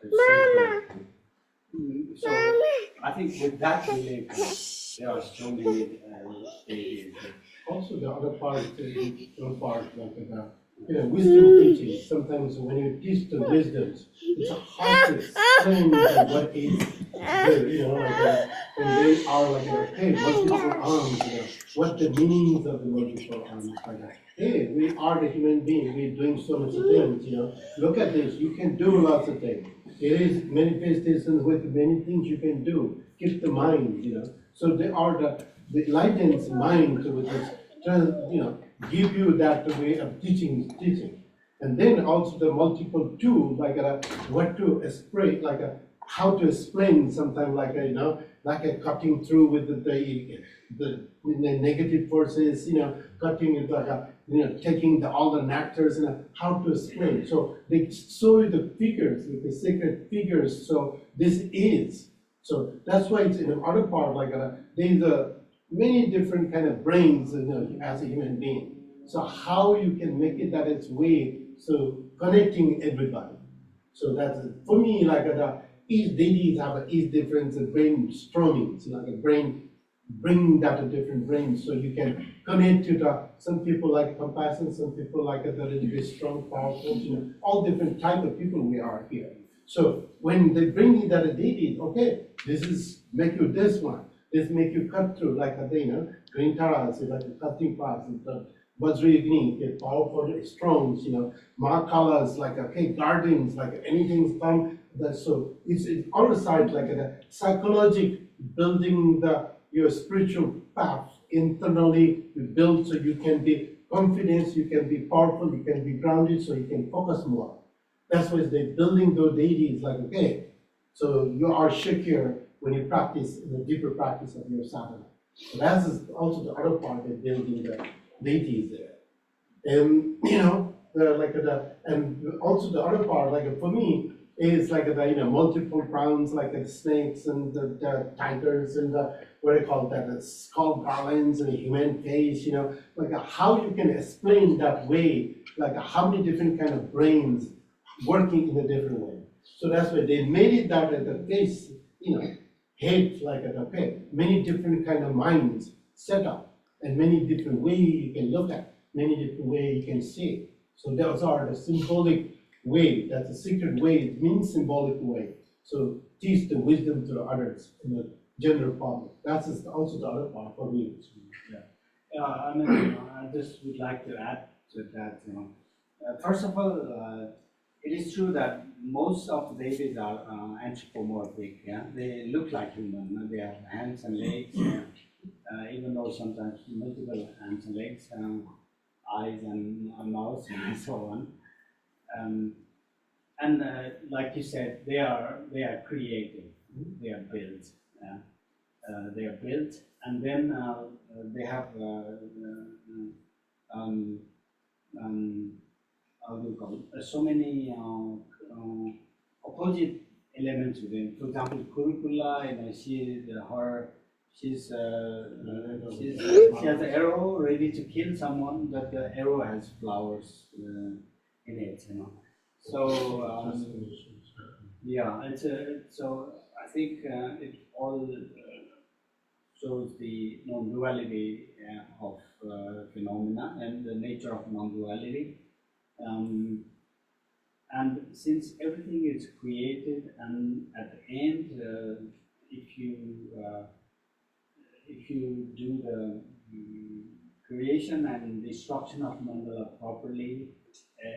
sacred. So I think with that belief, there are so many deities. also the other part, like wisdom teaching. Sometimes when you teach the wisdoms, it's hard to explain what is the, when they are like, hey, multiple arms, what the meanings of the multiple arms are. Hey, we are the human being, we're doing so much things, look at this, you can do lots of things. It is manifestations with many things you can do. Keep the mind, So they are the enlightened mind, which is, give you that way of teaching. And then also the multiple tools, like what to explain, like how to explain sometimes, like cutting through with the negative forces, cutting it like taking all the nectars and how to explain. So they show you the figures, the sacred figures. So this is. So that's why it's in the other part, like there's many different kind of brains, as a human being. So how you can make it that it's way, so connecting everybody. So that's, for me, like each deities have each different brain stromings, like a brain, bring that to different brains, so you can connect to some people like compassion, some people like a little bit strong, powerful, all different type of people we are here. So when they bring you that a deity, okay, this is make you this one, this make you cut through, like green taras, like a cutting path, Vajrayagni, okay, powerful, strong, Mahakalas, like gardens, like anything's come. So it's on the side, like the psychological building your spiritual path internally, you build so you can be confident, you can be powerful, you can be grounded, so you can focus more. That's why they're building those deities, like, okay, so you are secure when you practice, the deeper practice of your sadhana. So that's also the other part of building the deities there. And, and also the other part, like for me, It's like the, multiple crowns, like the snakes and the tigers and the, what do you call that, the skull garlands and the human face, like how you can explain that way, like how many different kind of brains working in a different way. So that's why they made it that at the face, head like at the head, many different kind of minds set up, and many different ways you can look at, many different ways you can see. So those are the symbolic way, that's a secret way, it means symbolic way. So teach the wisdom to the others in the general public. That's also the other part for me. I just would like to add to that. First of all, it is true that most of the deities are anthropomorphic. Yeah, they look like human. They have hands and legs, even though sometimes multiple hands and legs, eyes and a mouth and so on. And like you said, they are creative. They are built. They are built, and then they have how do you call it? So many opposite elements within. For example, Kurukula, she has an arrow ready to kill someone, but the arrow has flowers in it. So yeah, so I think it all shows the non-duality of phenomena and the nature of non-duality. And since everything is created, and at the end, if you do the creation and destruction of Mandala properly,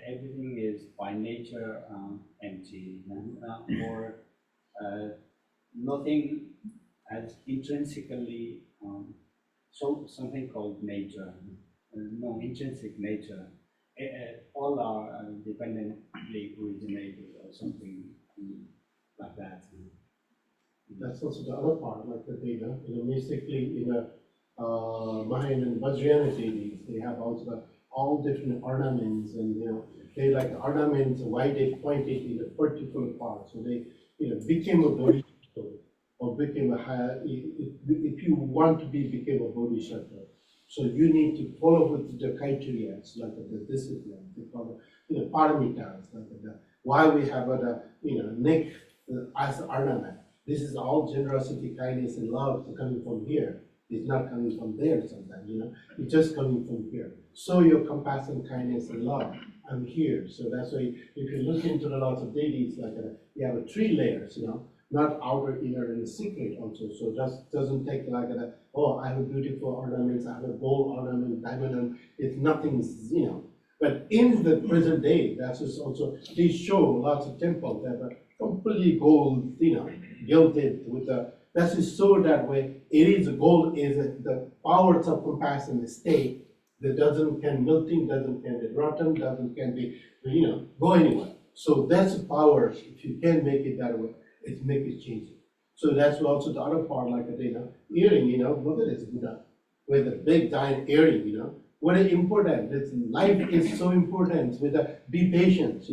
everything is by nature empty, or nothing as intrinsically, so something called nature, no intrinsic nature. All are dependently originated or something like that. That's also the other part, like the data, basically in a Mahan and Vajrayana deities, they have also all different ornaments, and they like the ornaments, why they point it in a particular part, so they became a bodhisattva, or became a higher, if you want to became a bodhisattva, so you need to follow with the criteria, like the discipline, they call it, paramitas, like why we have a neck as ornament. This is all generosity, kindness, and love coming from here. It's not coming from there sometimes, it's just coming from here. So your compassion, kindness, and love, I'm here. So that's why if you look into the lots of deities, like you have 3 layers, not outer, inner, and secret also. So that doesn't take like oh, I have a beautiful ornaments, I have a gold ornament, diamond, and it's nothing, But in the present day, that's just also, they show lots of temples that are completely gold, gilded with the, that's just so that way, it is, gold is the powers of compassion state that can melting, can be rotten, can be, go anywhere. So that's the power, if you can make it that way, it make it change it. So that's also the other part, like earring, look at this Buddha, with a big giant earring, what is important, this life is so important, with be patient,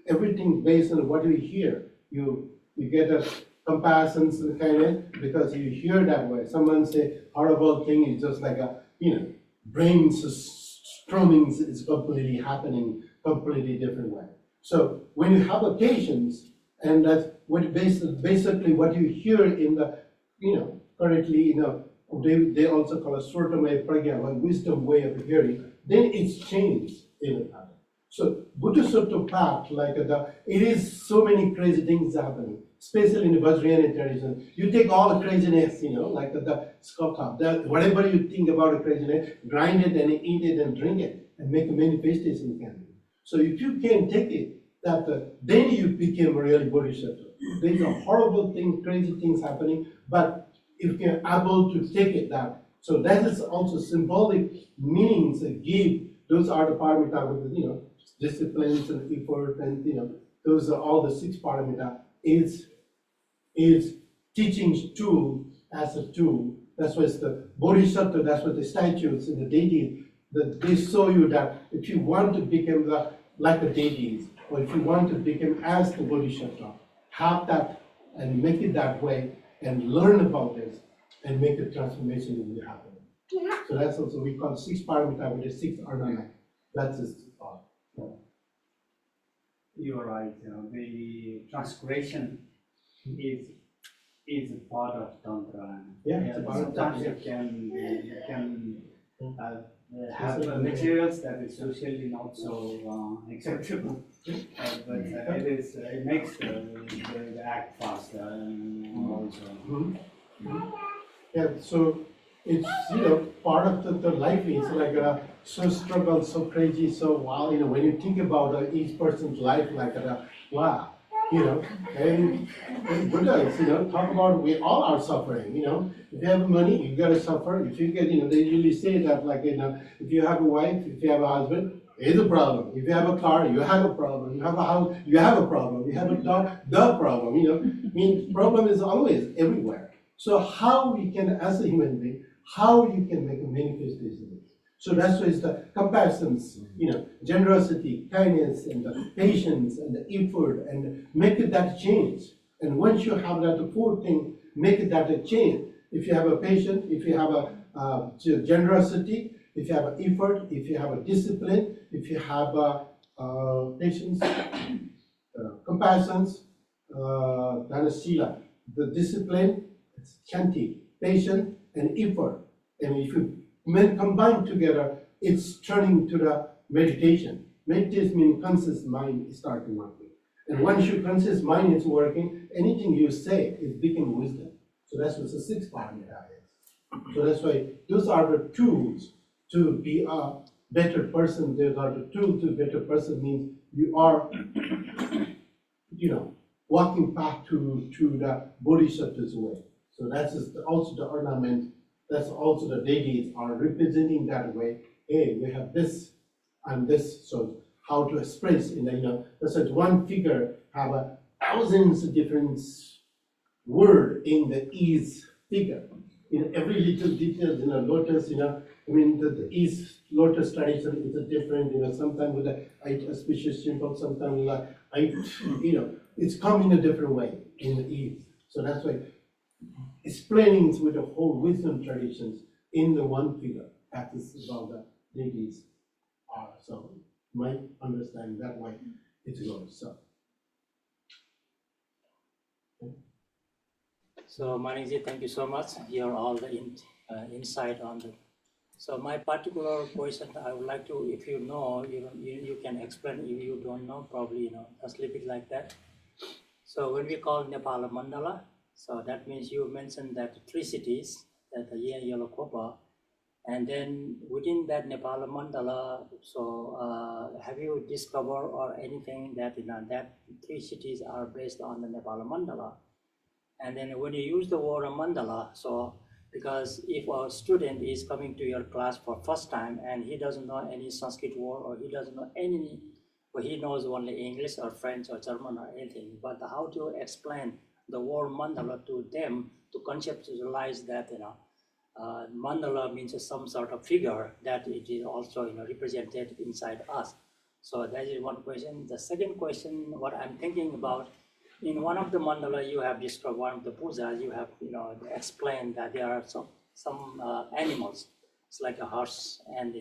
everything based on what you hear, you get a compassion and kindness, because you hear that way. Someone say horrible thing is just like a, brain strumming is completely happening, completely different way. So when you have a patience, and that's what basically what you hear in the, currently, they also call a Swartamaya Pragya, a wisdom way of hearing, then it's changed in the pattern. So Bodhisattva path, like it is so many crazy things happening, especially in the Vajrayana tradition. You take all the craziness, like the skull, whatever you think about the craziness, grind it and eat it and drink it and make a manifestation can. So if you can take it, then you became a really bodhisattva. There's a horrible thing, crazy things happening, but if you're able to take it that, so that is also symbolic meanings that give. Those are the paramita with disciplines and effort, and those are all the 6 paramita. Is teaching tool as a tool. That's why it's the bodhisattva. That's what the statues and the deities that they show you that if you want to become like the deities, or if you want to become as the Bodhisattva, have that and make it that way and learn about this and make the transformation will happen. So that's also we call 6 paramita with the 6 ornament. That's his thought. You're right, the transgression is a part of Tantra. Yeah, it's a part of sometimes Tantra. you can have materials that is socially not so acceptable, but it makes the act faster also. Yeah, so it's part of the life is like so struggle, so crazy, so wow. When you think about each person's life, like wow, and Buddha is talk about we all are suffering. If you have money, you gotta suffer. If you get they usually say that like if you have a wife, if you have a husband, it's a problem. If you have a car, you have a problem. You have a house, you have a problem. You have a dog, the problem. Problem is always everywhere. So how we can, as a human being, how you can make a manifestation. So that's why it's the compassions, generosity, kindness, and the patience, and the effort, and make it that change. And once you have that fourth thing, make it that a change. If you have a patience, if you have a generosity, if you have an effort, if you have a discipline, if you have a patience, compassions, then a sila, the discipline, shanti, patience, and effort. And if you combine together, it's turning to the meditation. Meditation means conscious mind is starting working. And once your conscious mind is working, anything you say is becoming wisdom. So that's what the 6 paramita is. So that's why those are the tools to be a better person. Those are the tools to be a better person means you are, walking back to the Bodhisattva's way. So that's also the ornament. That's also the deities are representing that way. Hey, we have this and this. So how to express in that's like one figure have thousands of different word in the ease figure. In every little detail, lotus, the ease lotus tradition is a different, sometimes with a auspicious symbol, sometimes with it's come in a different way in the ease. So that's why explaining with the whole wisdom traditions in the one figure. That is how the deities are. So you might understand that way it goes. So Manikji, thank you so much. Here all the insight on the. So my particular question, I would like to, if you know, you can explain. If you don't know, probably just leave it like that. So when we call Nepal a Mandala, so that means you mentioned that 3 cities, that the yellow copper, and then within that Nepal Mandala, so have you discovered or anything that that 3 cities are based on the Nepal Mandala? And then when you use the word mandala, so because if a student is coming to your class for first time and he doesn't know any Sanskrit word or he doesn't know any, but he knows only English or French or German or anything, but how to explain the word mandala to them to conceptualize that mandala means some sort of figure that it is also represented inside us. So that is one question. The second question, what I'm thinking about, in one of the mandala you have described one of the pujas, you have explained that there are some animals. It's like a horse and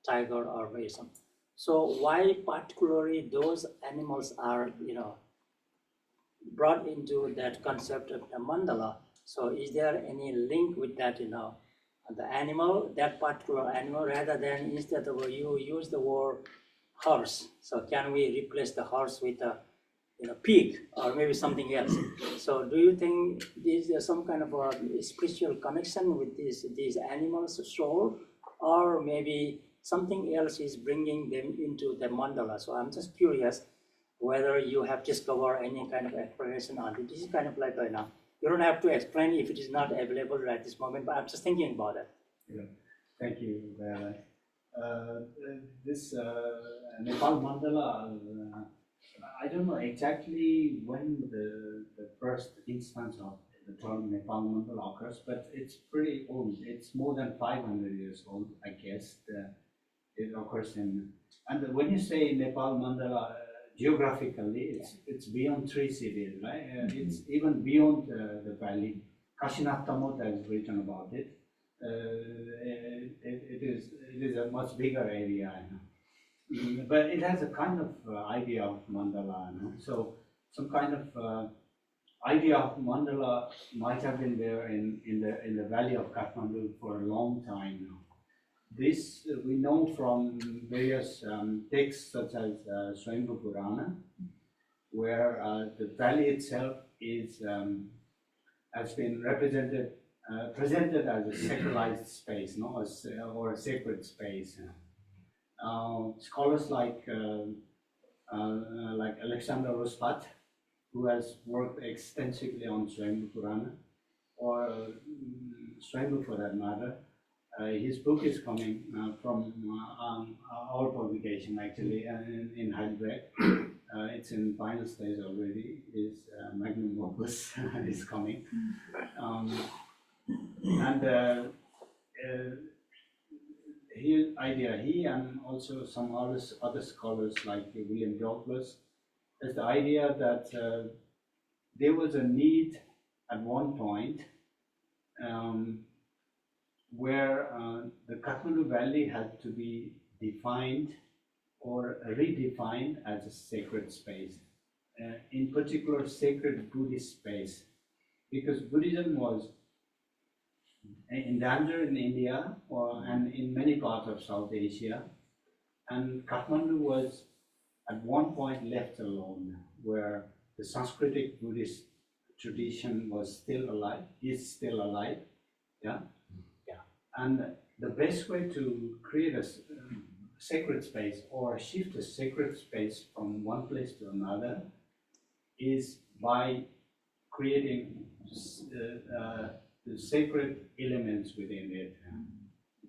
tiger or some. So why particularly those animals are brought into that concept of the mandala? So is there any link with that the animal, that particular animal, rather than instead of you use the word horse? So can we replace the horse with a pig or maybe something else? So do you think is there some kind of a spiritual connection with these animals' soul, or maybe something else is bringing them into the mandala? So I'm just curious whether you have discovered any kind of explanation on it. This is kind of like you don't have to explain if it is not available at this moment, but I'm just thinking about it. Yeah. Thank you. This Nepal mandala, I don't know exactly when the first instance of the term Nepal mandala occurs, but it's pretty old. It's more than 500 years old, I guess. It occurs in, and when you say Nepal mandala, geographically, it's beyond 3 cities, right? It's even beyond the valley. Kashinath Tamot has written about it. It is a much bigger area, but it has a kind of idea of mandala, So some kind of idea of mandala might have been there in the valley of Kathmandu for a long time now. This we know from various texts such as Swayambhu Purana, where the valley itself is has been presented as a sacralized space, or a sacred space. Scholars like Alexander Ruspat, who has worked extensively on Swayambhu Purana, or Swayambhu for that matter. His book is coming from our publication actually in Heidelberg. It's in final stage already. His magnum opus is coming. His idea, he and also some other scholars like William Douglas, is the idea that there was a need at one point where the Kathmandu Valley had to be defined or redefined as a sacred space, in particular sacred Buddhist space, because Buddhism was in danger in India and in many parts of South Asia, and Kathmandu was at one point left alone, where the Sanskritic Buddhist tradition was still alive, is still alive, and the best way to create a sacred space or shift a sacred space from one place to another is by creating the sacred elements within it.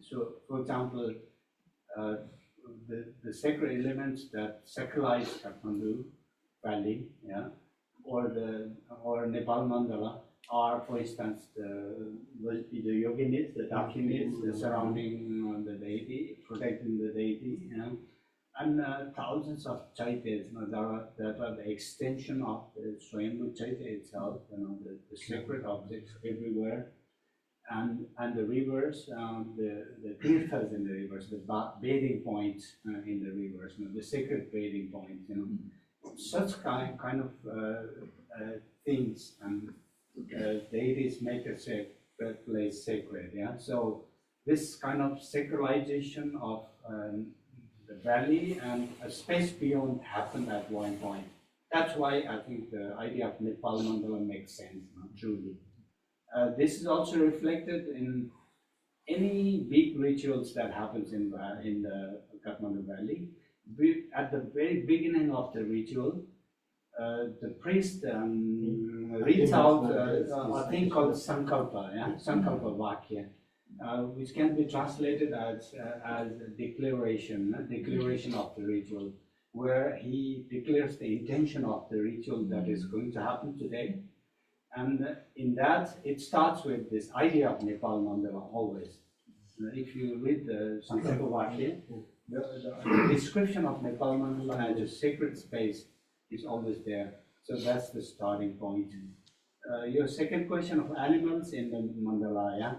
So, for example, the sacred elements that sacralize Kathmandu Valley, or Nepal Mandala, are, for instance, the yoginis, the dakinis, the surrounding the deity, protecting the deity, and thousands of chaitas that are the extension of the Swayambhu Chaita itself, the sacred objects everywhere, and the rivers, the tirthas in the rivers, the bathing points in the rivers, the sacred bathing points, such kind of things, and deities make a sacred place sacred. So this kind of sacralization of the valley and a space beyond happened at one point. That's why I think the idea of Nepal Mandala makes sense, truly. This is also reflected in any big rituals that happens in the Kathmandu Valley. At the very beginning of the ritual, the priest reads out a thing called Sankalpa, Sankalpa Vakya, which can be translated as a declaration of the ritual, where he declares the intention of the ritual that is going to happen today. And in that, it starts with this idea of Nepal Mandala always. If you read the Sankalpa Vakya, the description of Nepal Mandala as a sacred space is always there. So that's the starting point. Your second question of animals in the mandala,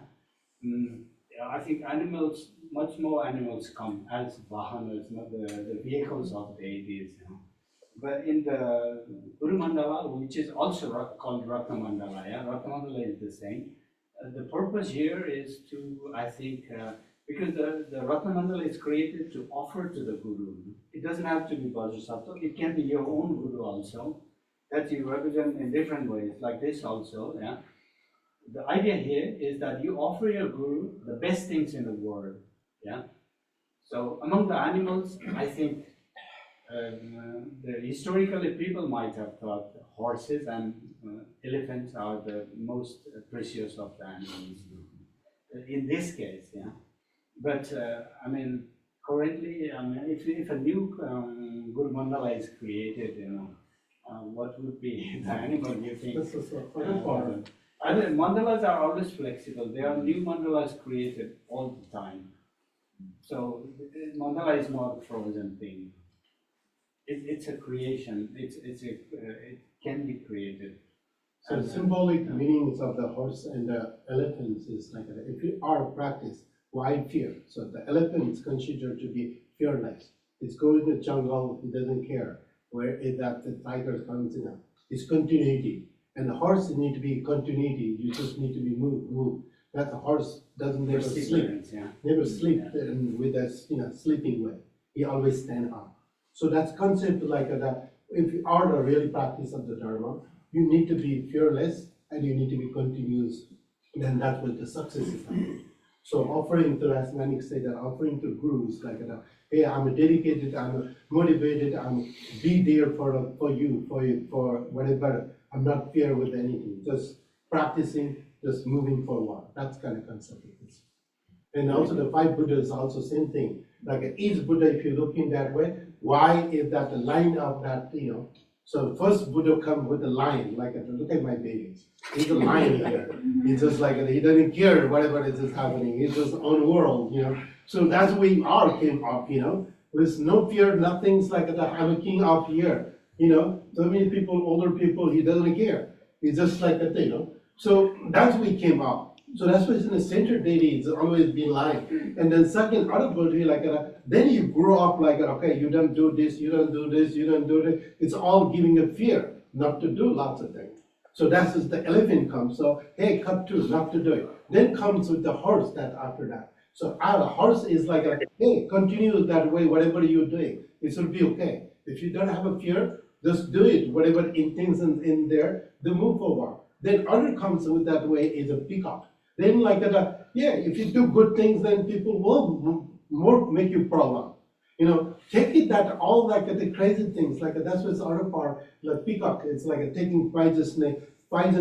I think animals, much more animals come as vahanas, the vehicles of deities. But in the Guru Mandala, which is also called Ratna Mandala, Ratna Mandala is the same. The purpose here is to, I think, because the Ratna Mandala is created to offer to the Guru. It doesn't have to be Vajrasattva, it can be your own Guru also, that you represent in different ways, like this also. The idea here is that you offer your Guru the best things in the world. So among the animals, I think historically people might have thought horses and elephants are the most precious of the animals. In this case, But currently, if a new Guru Mandala is created, what would be the animal you think? Mandalas are always flexible. There are new mandalas created all the time. So mandala is not a frozen thing. it's a creation. It can be created. So And, symbolic meanings of the horse and the elephants is like, if you are practice, why fear? So the elephant is considered to be fearless. It's going to the jungle, it doesn't care where is that the tiger comes in. It's continuity. And the horse need to be continuity. You just need to be move. That the horse doesn't never sleep. Yeah. Never sleep with a sleeping way. He always stand up. So that's concept like that. If you are the really practice of the Dharma, you need to be fearless and you need to be continuous. Then that's what the success is happening. So offering to, as Manik said, that offering to Guru is like that. Hey, I'm dedicated, I'm motivated, I'm be there for you, for whatever. I'm not fear with anything. Just practicing, just moving forward. That's kind of concept it is. And also the 5 Buddhas also same thing. Like each Buddha, if you look in that way, why is that the line of that, So first Buddha come with a lion, like look at my babies. He's a lion here. He's just like he doesn't care whatever is happening. He's just on world, So that's where we all came up, with no fear, nothing's like I'm a king of here. So many people, older people, he doesn't care. He's just like that, So that's where we came up. So that's why it's in the center deity, it's always been lying. And then second, other Buddha, like then you grow up like, okay, you don't do this, you don't do this, you don't do this. It's all giving a fear not to do lots of things. So that's just the elephant comes. So hey, cut to not to do it. Then comes with the horse that after that. So the horse is like hey, continue that way, whatever you're doing, it should be okay. If you don't have a fear, just do it. Whatever in things in there, then move forward. Then other comes with that way is a peacock. Then like if you do good things, then people will more make you problem. Take it that all like the crazy things, like that's what's the other part, like peacock, it's like taking poison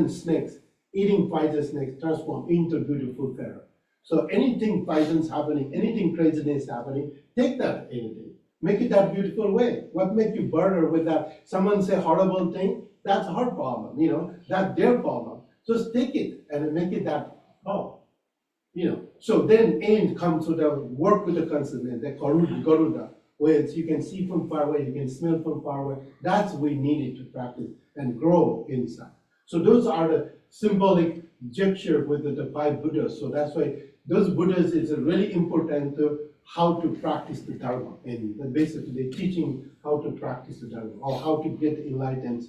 snakes, eating poison snakes, transform into beautiful feather. So anything poison's happening, anything craziness happening, take that anything. Make it that beautiful way. What make you bother with that? Someone say horrible thing, that's her problem, that's their problem. Just take it and make it that. So then end comes to the work with the consciousness, the Garuda, where you can see from far away, you can smell from far away. That's what we needed to practice and grow inside. So those are the symbolic gesture with the 5 Buddhas. So that's why those Buddhas is really important to how to practice the Dharma. And basically they're teaching how to practice the Dharma or how to get enlightened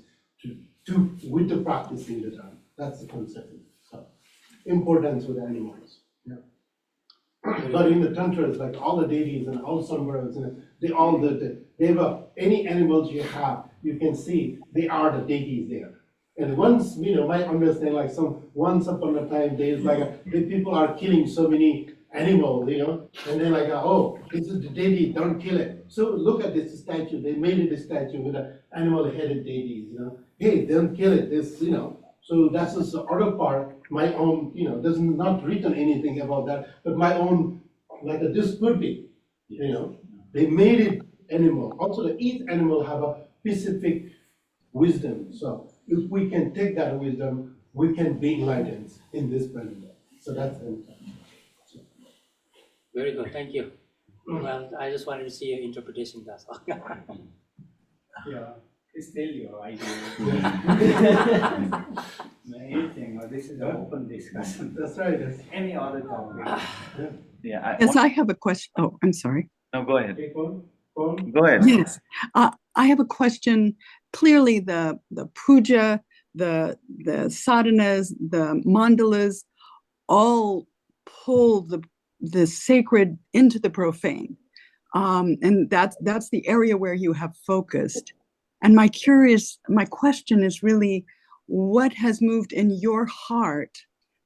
with the practicing the Dharma. That's the concept. Importance with animals. Yeah. But in the tantras, like all the deities and all samvaras, they all they have any animals you have, you can see they are the deities there. And once my understanding, like once upon a time, there's like the people are killing so many animals, and they're like, oh, this is the deity, don't kill it. So look at this statue. They made it a statue with an animal-headed deities. Hey, don't kill it. This, So that's just the other part. My own, there's not written anything about that, but my own, like this could be, they made it animal. Also, each animal have a specific wisdom. So if we can take that wisdom, we can be enlightened in this present day. So that's it. Very good, thank you. Well, I just wanted to see your interpretation, that's all. Yeah, please tell your idea. Anything, or this is an open discussion. That's right. Any other topic? Yeah. Yes, I have a question. Oh, I'm sorry. No, go ahead. Take one. Go ahead. Yes, I have a question. Clearly, the puja, the sadhanas, the mandalas, all pull the sacred into the profane, and that's the area where you have focused. And my question is really, what has moved in your heart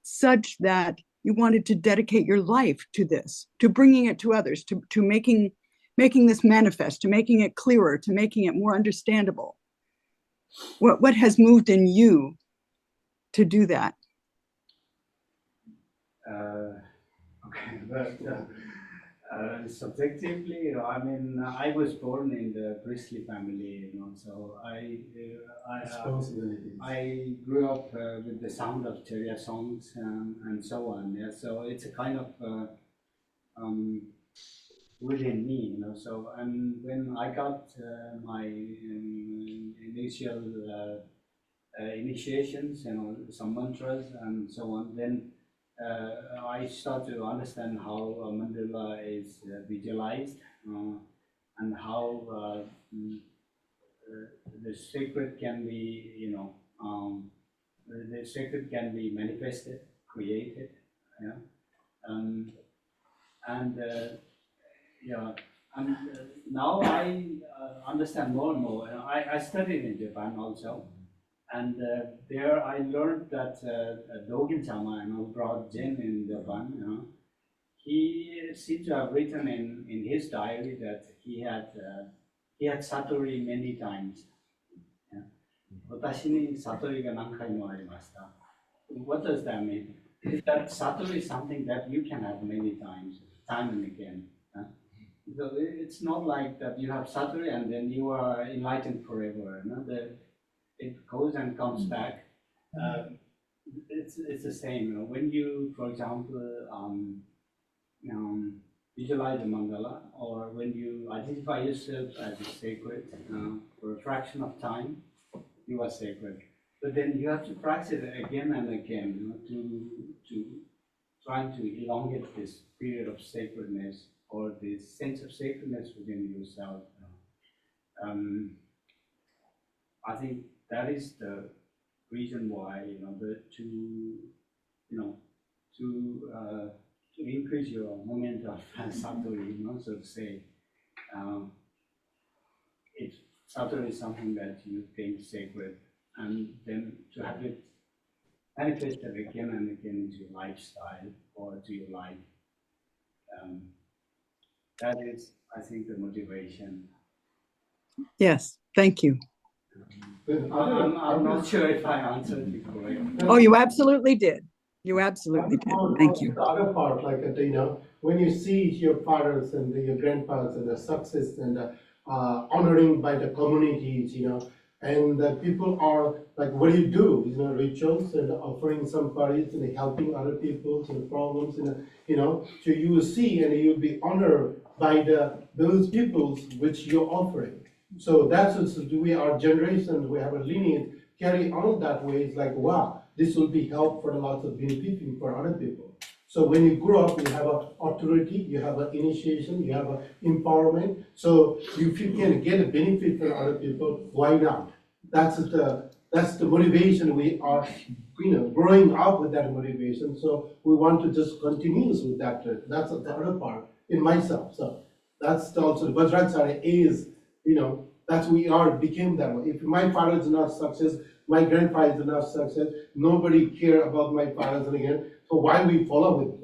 such that you wanted to dedicate your life to this, to bringing it to others, to making this manifest, to making it clearer, to making it more understandable? What has moved in you to do that? Okay, but subjectively, I mean, I was born in the priestly family, so I grew up with the sound of Charya songs and so on. Yeah, so it's a kind of within me, So, and when I got my initial initiations, some mantras and so on, then I start to understand how Mandala is visualized and how the sacred can be, the sacred can be manifested, created, and yeah, and now I understand more and more. I studied in Japan also, and there I learned that Dogen Chama, who brought Zen in Japan, he seemed to have written in his diary that he had Satori many times. Yeah. 私に悟りが何回もありました。What does that mean? Is that Satori is something that you can have many times, time and again. So it's not like that you have Satori and then you are enlightened forever. It goes and comes back. It's the same. When you, for example, visualize a mandala, or when you identify yourself as a sacred for a fraction of time, you are sacred. But then you have to practice it again and again, to trying to elongate this period of sacredness or this sense of sacredness within yourself. I think that is the reason why to increase your moment of Satori, so to say, if Satori is something that you think sacred, and then to have it manifested again and again into your lifestyle or to your life. That is, I think, the motivation. Yes, thank you. I'm not sure if I answered it correctly. Oh, you absolutely did. You absolutely did. Thank you. The other part, like, when you see your fathers and your grandfathers and the success and honoring by the communities, and the people are like, what do you do? Rituals and offering some parties and helping other people and problems, so you will see and you'll be honored by those peoples which you're offering. So that's we our generation, we have a lineage carry on that way. It's like, wow, this will be help for lots of benefiting for other people. So when you grow up, you have an authority, you have an initiation, you have an empowerment. So if you can get a benefit from other people, why not? That's the motivation. We are, growing up with that motivation. So we want to just continue with that. That's the other part in myself. So that's also the Vajrachasrya is, that's we became that way. If my father is not success, my grandfather is not success, nobody care about my fathers and again. So why we follow it,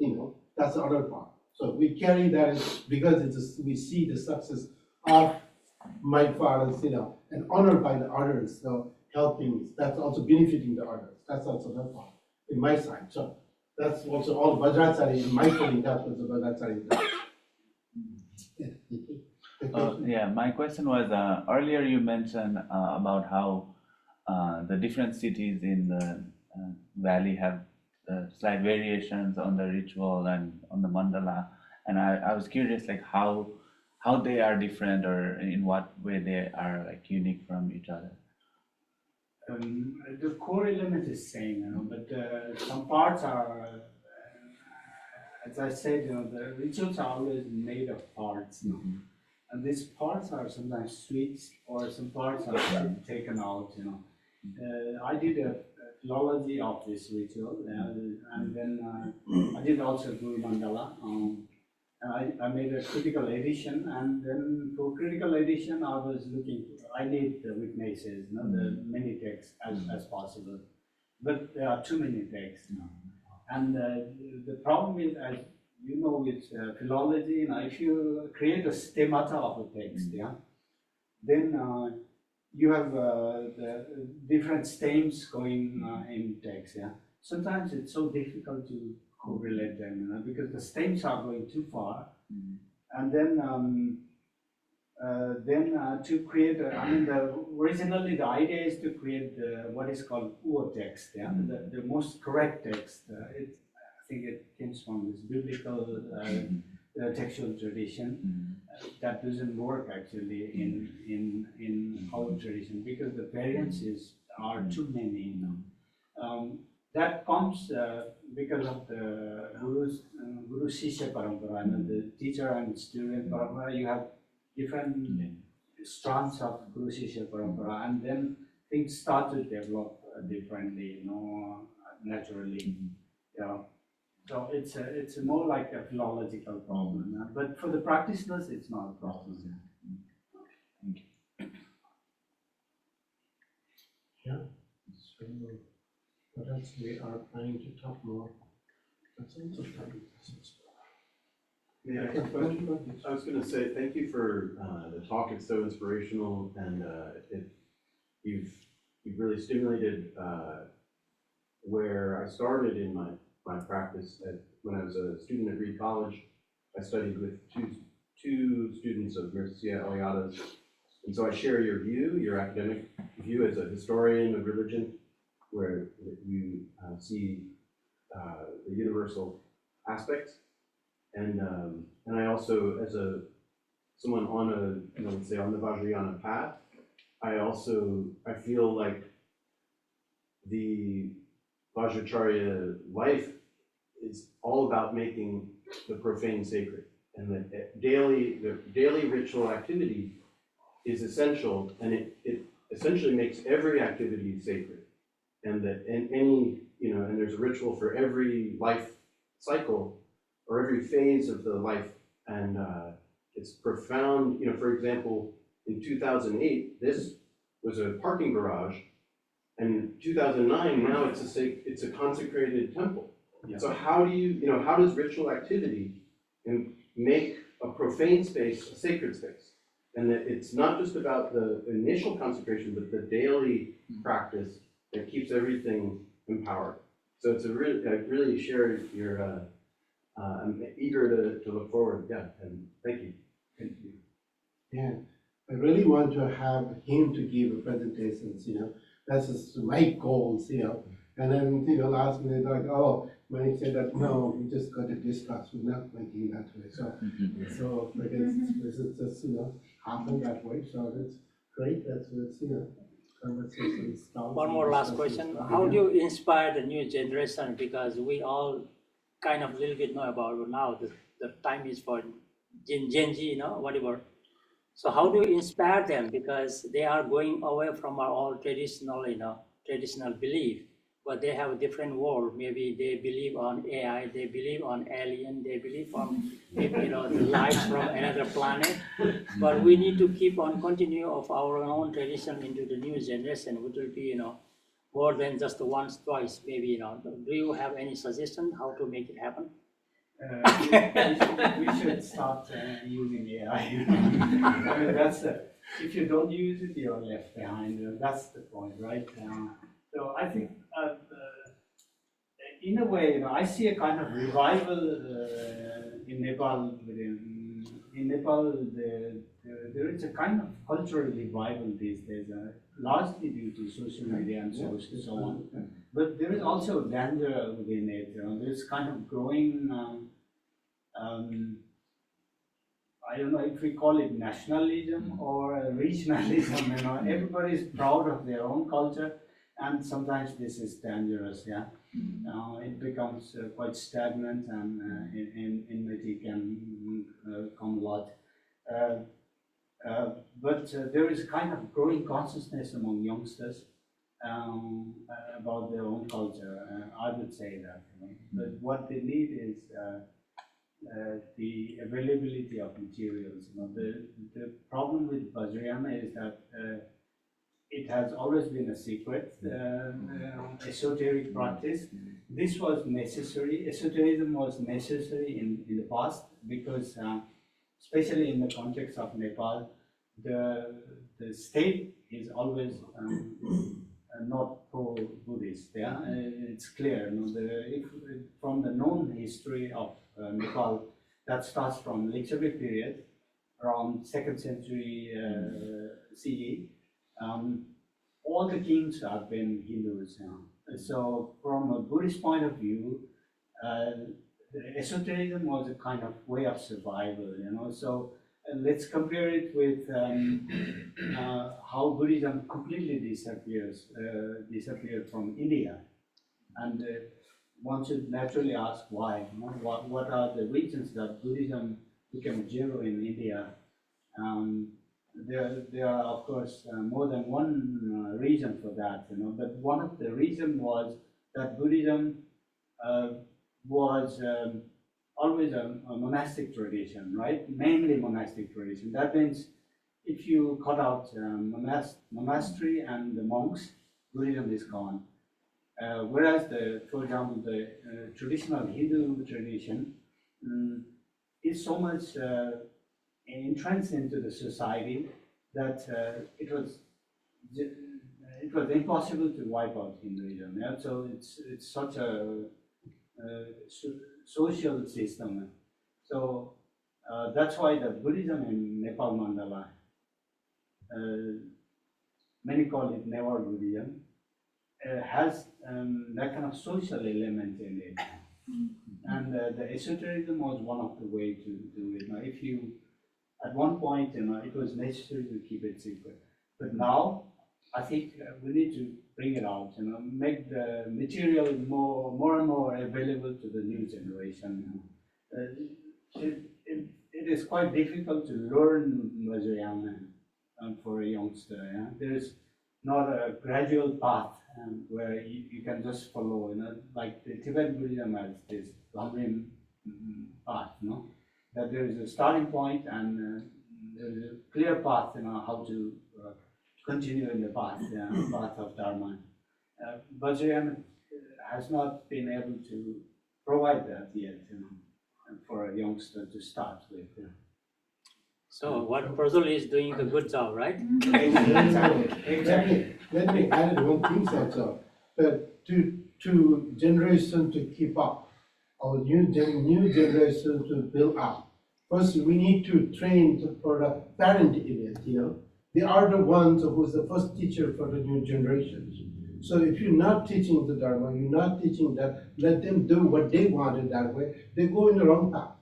that's the other part. So we carry that because we see the success of my fathers, and honored by the others, so helping, that's also benefiting the others. That's also that part in my side. So that's also all Vajrachasrya, in my feeling, that's what the Vajrachasrya does. Yeah, my question was, earlier you mentioned about how the different cities in the valley have slight variations on the ritual and on the mandala, and I was curious, like how they are different, or in what way they are like unique from each other. The core element is same, but some parts are, as I said, the rituals are always made of parts. And these parts are sometimes sweet, or some parts are taken out. I did a philology of this ritual, and then I did also do mandala. I made a critical edition, and then for critical edition, I was looking. I need the witnesses, the many texts as possible, but there are too many texts, and the problem is, as you know, with philology, if you create a stemata of a text, then you have the different stems going in text, Sometimes it's so difficult to correlate them, because the stems are going too far, and then to create, originally the idea is to create what is called pure text, the most correct text. I think it comes from this biblical textual tradition. That doesn't work actually in our tradition because the variances are too many. That comes because of the Guru Shishya Parampara, the teacher and student Parampara. You have different strands of Guru Shishya Parampara, and then things start to develop differently, naturally. Yeah. So it's more like a philological problem, but for the practitioners, it's not a problem. Thank you. Yeah. So, what else we are planning to talk more? That's also time. May I ask a question? I was going to say thank you for the talk. It's so inspirational, and you've really stimulated where I started in my practice. When I was a student at Reed College, I studied with two students of Mircea Eliada's, and so I share your view, your academic view as a historian of religion, where you see the universal aspects. And I also, as someone on let's say on the Vajrayana path, I feel like the Vajracharya life is all about making the profane sacred, and the daily ritual activity is essential, and it essentially makes every activity sacred, and and there's a ritual for every life cycle or every phase of the life, and it's profound. For example, in 2008, this was a parking garage, and in 2009, now it's a consecrated temple. Yeah. So how does ritual activity make a profane space a sacred space? And that it's not just about the initial consecration, but the daily practice that keeps everything empowered. So I really share your. I'm eager to look forward. Yeah, and thank you. Thank you. Yeah, I really want to have him to give presentations. That's just my goals. And then last minute like, oh, when he said that no, we just got to discuss. We're not making that way. So I guess this is just happen that way. So that's great. That's conversations. One more last question. How do you inspire the new generation? Because we all kind of a little bit know about now. The time is for Gen Z, whatever. So how do you inspire them? Because they are going away from our old traditional belief, but they have a different world. Maybe they believe on AI, they believe on alien, they believe on the life from another planet. But we need to keep on continue of our own tradition into the new generation, which will be more than just once, twice, maybe. Do you have any suggestion how to make it happen? We should start using AI. I mean, if you don't use it, you're left behind. That's the point, right? So I think, in a way, I see a kind of revival in Nepal. In Nepal, there is a kind of cultural revival these days, largely due to social media and so on. But there is also danger within it. There's kind of growing, I don't know if we call it nationalism or regionalism. Everybody is proud of their own culture, and sometimes this is dangerous. Yeah, it becomes quite stagnant, and enmity can come a lot. But there is a kind of growing consciousness among youngsters about their own culture. I would say that. But what they need is the availability of materials. The problem with Vajrayana is that it has always been a secret, esoteric practice. This was necessary. Esotericism was necessary in the past because, especially in the context of Nepal, the state is always not pro-Buddhist. Yeah, it's clear. From the known history of Nepal, that starts from Lichavi period, around 2nd century CE. All the kings have been Hindus. So from a Buddhist point of view, the esotericism was a kind of way of survival, you know. So let's compare it with how Buddhism completely disappeared from India, and one should naturally ask why. You know, what are the reasons that Buddhism became zero in India? There are of course more than one reason for that, you know. But one of the reasons was that Buddhism was always a monastic tradition, right? Mainly monastic tradition. That means if you cut out monastery and the monks, Buddhism is gone. Whereas, for example, the traditional Hindu tradition is so much entrenched into the society that it was impossible to wipe out Hinduism. Yeah? So it's such a social system. So that's why the Buddhism in Nepal Mandala, many call it Nevar Buddhism, has that kind of social element in it. And the esotericism was one of the ways to do it. Now, if you, at one point, you know, it was necessary to keep it secret. But now, I think we need to bring it out, you know, make the material more and more available to the new generation. It is quite difficult to learn Vajrayana for a youngster. Yeah? There's not a gradual path where you can just follow, you know, like the Tibetan Buddhism has this Lamrim path, you know, that there is a starting point and there is a clear path, you know, how to continue in the path, path of Dharma. Vajrayana has not been able to provide that yet, you know, for a youngster to start with. Yeah. So what Prajul is doing a good job, right? Exactly. Let me add one thing also. But to generation to keep up, or new generation to build up. First, we need to train for the parent elite, you know. They are the ones who's the first teacher for the new generations. So if you're not teaching the Dharma, you're not teaching that, let them do what they wanted that way, they go in the wrong path.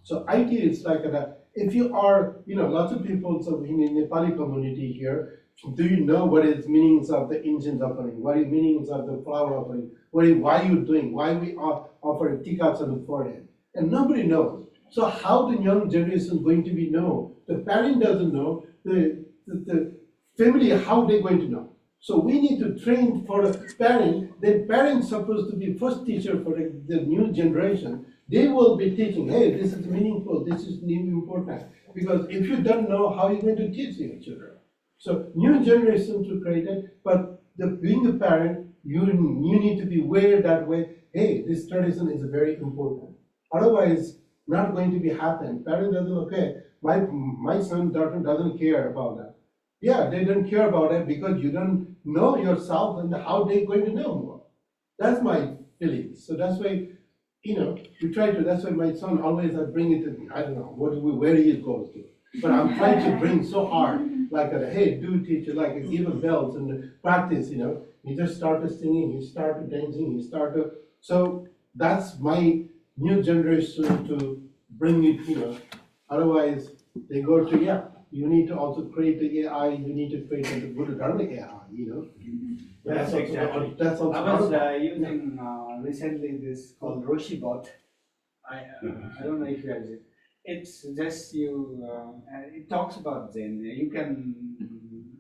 So idea is like that. If you are, you know, lots of people so in the Nepali community here, do you know what is meanings of the incense offering? What is meanings of the flower offering? Why are you doing? Why we are offering tikas on the forehead? And nobody knows. So how the young generation is going to be know? The parent doesn't know. The family, how they going to know? So we need to train for the parent. The parents supposed to be first teacher for the new generation. They will be teaching, hey, this is meaningful, this is new important. Because if you don't know, how are you going to teach your children? So new generation to create it, but being a parent, you need to be aware that way, hey, this tradition is very important. Otherwise, not going to be happen. Parent doesn't, okay, my son, daughter doesn't care about that. Yeah, they don't care about it because you don't know yourself and how they're going to know more. That's my feeling. So that's why, you know, we try to, that's why my son always I bring it to, I don't know, where he goes to. But I'm trying to bring so hard, like, hey, do teach, like, give him bells and practice, you know. He just started singing, he started dancing, he started, so that's my new generation to bring it, you know. Otherwise, they go to, yeah, you need to also create the AI, you need to create the Buddha Dharma AI, you know. That's also, exactly. That's also I was using recently this called Roshibot. I don't know if you have it. It's just you. It talks about Zen. You can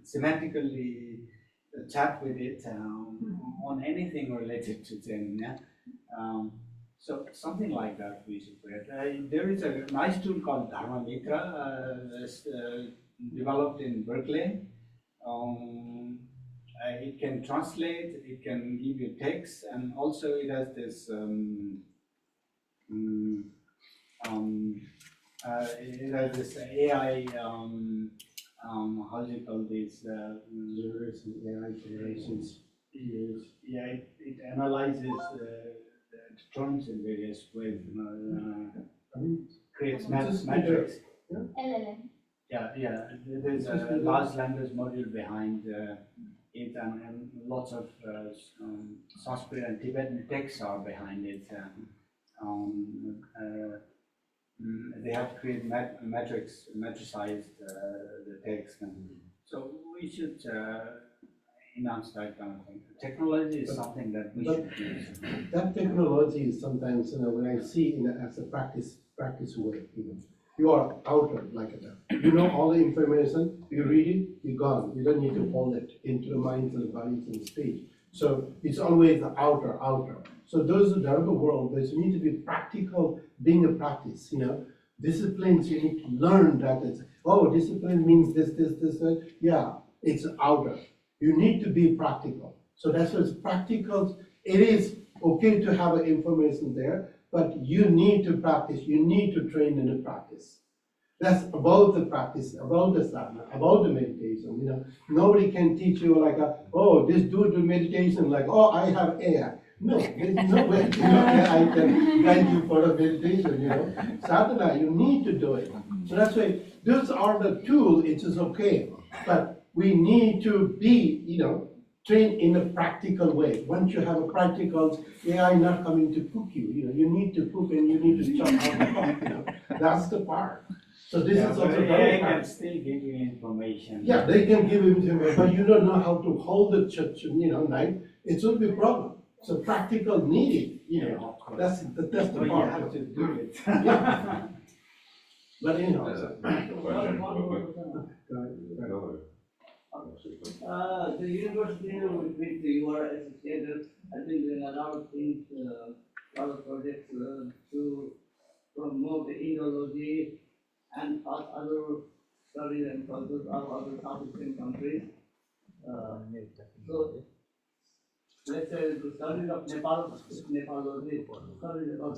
semantically chat with it on anything related to Zen. Yeah? So something like that we should create. There is a nice tool called Dharma Mitra developed in Berkeley. It can translate, it can give you text, and also it has this AI, how do you call this? AI generations. Yeah, it analyzes the terms in various ways, creates matrix. LLM. Yeah, there's a large language module behind it, and lots of Sanskrit and Tibetan texts are behind it. They have to create matricized the text, and so we should enhance that kind of thing. Technology is something that we should use. That technology is sometimes, when I see as a practice way, you are outer like that. You know all the information, you read it, you're gone. You don't need to hold it into the minds and the bodies and the speech. So it's always the outer. So those who develop the world, there's need to be practical, being a practice, Disciplines, you need to learn that discipline means this, that. Yeah, it's outer. You need to be practical. So that's what's practical. It is okay to have information there, but you need to practice. You need to train in the practice. That's about the practice, about the sadhana, about the meditation. Nobody can teach you do the meditation I have AI. No, there's no way AI can guide you for a meditation. Sadhana, you need to do it. So that's why those are the tools. It is okay, but we need to be, trained in a practical way. Once you have a practical, AI not coming to cook you. You need to cook and you need to chop out the cook. That's the part. So this is also very AI can still give you information. Yeah, they can give you information, but you don't know how to hold the church, knife. It will be a problem. So practical needed, that's the But part. you have to do it. Yeah. But the university with which you are associated, I think there are a lot of things, a lot of projects to promote the Indology and other studies and cultures of other South Asian countries. So, let's say the studies of Nepal, Nepalology, studies of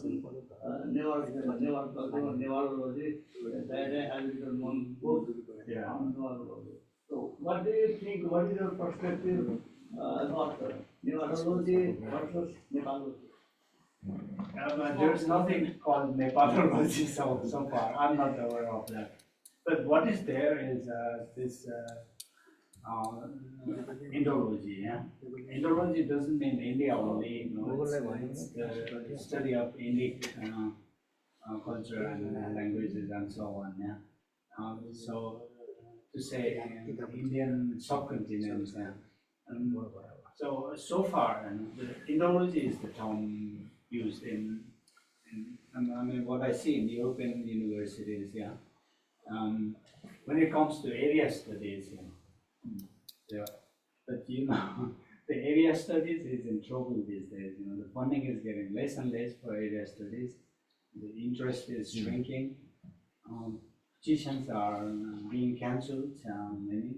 Newar culture or Newarology, that has written one book on Newarology. So, what do you think? What is your perspective about Newarology versus Nepalology? There's nothing called Nepalology so far. I'm not aware of that. But what is there is this Indology. Yeah? Indology doesn't mean India only. It's the study of Indic culture and languages and so on. Yeah. So to say Indian subcontinent. Yeah. So far, the Indology is the term used in what I see in European universities, when it comes to area studies, but the area studies is in trouble these days. The funding is getting less and less for area studies. The interest is shrinking. Positions are being cancelled, many.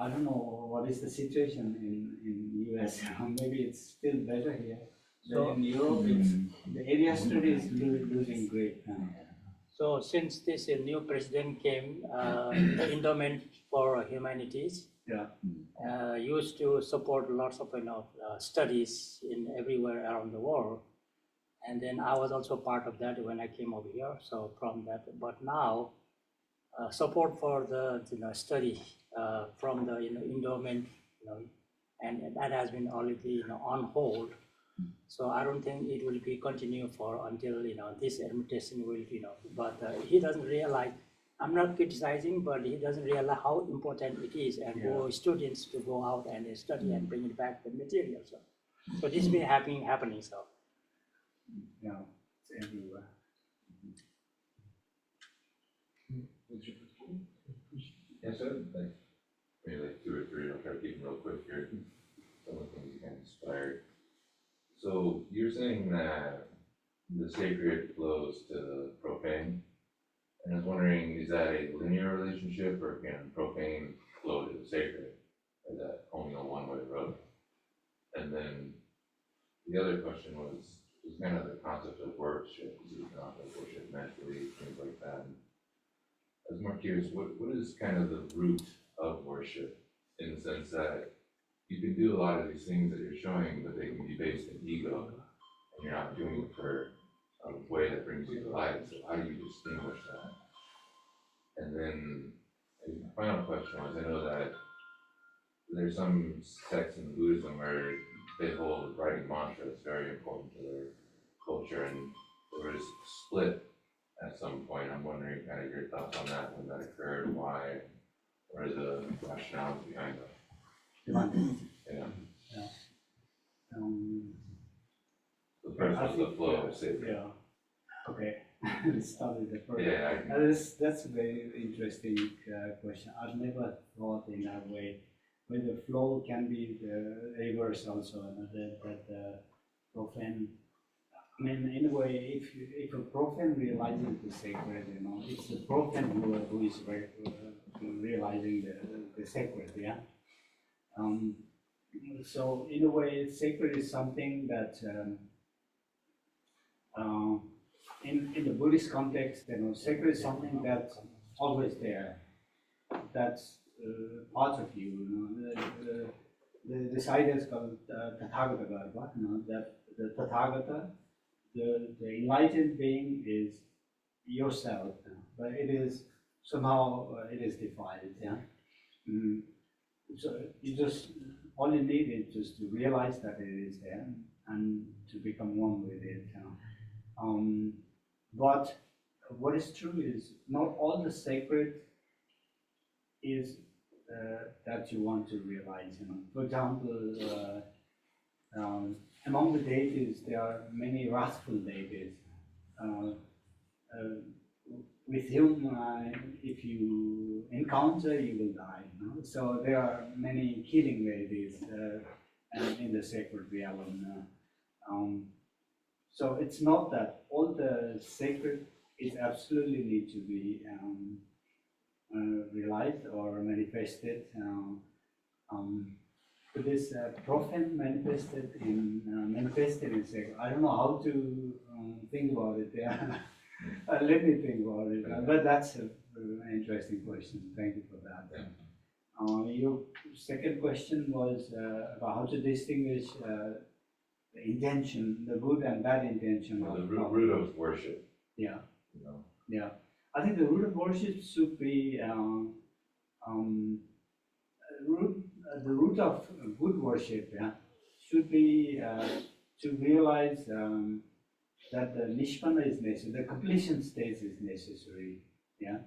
I don't know what is the situation in US. Maybe it's still better here. So in Europe, the area study is losing great. So since this new president came, the Endowment for Humanities used to support lots of studies in everywhere around the world, and then I was also part of that when I came over here. So from that, but now support for the study from the endowment, and that has been already on hold. So I don't think it will be continue for until this administration will But he doesn't realize. I'm not criticizing, but he doesn't realize how important it is, and for students to go out and study and bring it back the material. So this has been happening. So It's everywhere. Yes, sir. Thanks. Maybe like 2 or 3. I'll try to keep them real quick here. Some of the things you kind of inspired. So you're saying that the sacred flows to the profane, and I was wondering, is that a linear relationship, or can profane flow to the sacred? Is that only a one-way road? And then the other question was kind of the concept of worship. Is it not like worship mentally, things like that? And I was more curious, what is kind of the root of worship, in the sense that you can do a lot of these things that you're showing, but they can be based in ego, and you're not doing it for a way that brings you to light. So how do you distinguish that? And then the final question was, I know that there's some sects in Buddhism where they hold writing mantras very important to culture and there was split at some point. I'm wondering kind of your thoughts on that, when that occurred, why, what are the rationales behind that? Yeah. The first was the flow of sacred. Yeah, okay, let's start with the first. Yeah, That's a very interesting question. I've never thought in that way. Where the flow can be the reverse also, that the profane. I mean, in a way, if a profane realizes the sacred, it's the profane who is realizing the sacred, yeah. So in a way, sacred is something that in the Buddhist context, sacred is something that's always there. That's part of you. This idea is called Tathagata Garbha. That the Tathagata, the enlightened being, is yourself, but it is somehow it is defiled. Yeah. So you just all you need is just to realize that it is there and to become one with it. But what is true is not all the sacred is that you want to realize. For example, among the deities, there are many wrathful deities. With whom, if you encounter, you will die. So there are many killing deities in the sacred realm. So it's not that all the sacred is absolutely need to be realized or manifested. But this profane manifested in sacred. I don't know how to think about it. Yeah. Let me think about it. But that's an interesting question. Thank you for that. Your second question was about how to distinguish the intention, the good and bad intention. The root of worship. Yeah. Yeah. I think the root of worship should be the root of good worship. Yeah, should be to realize that the nishpana is necessary, the completion stage is necessary. Yeah.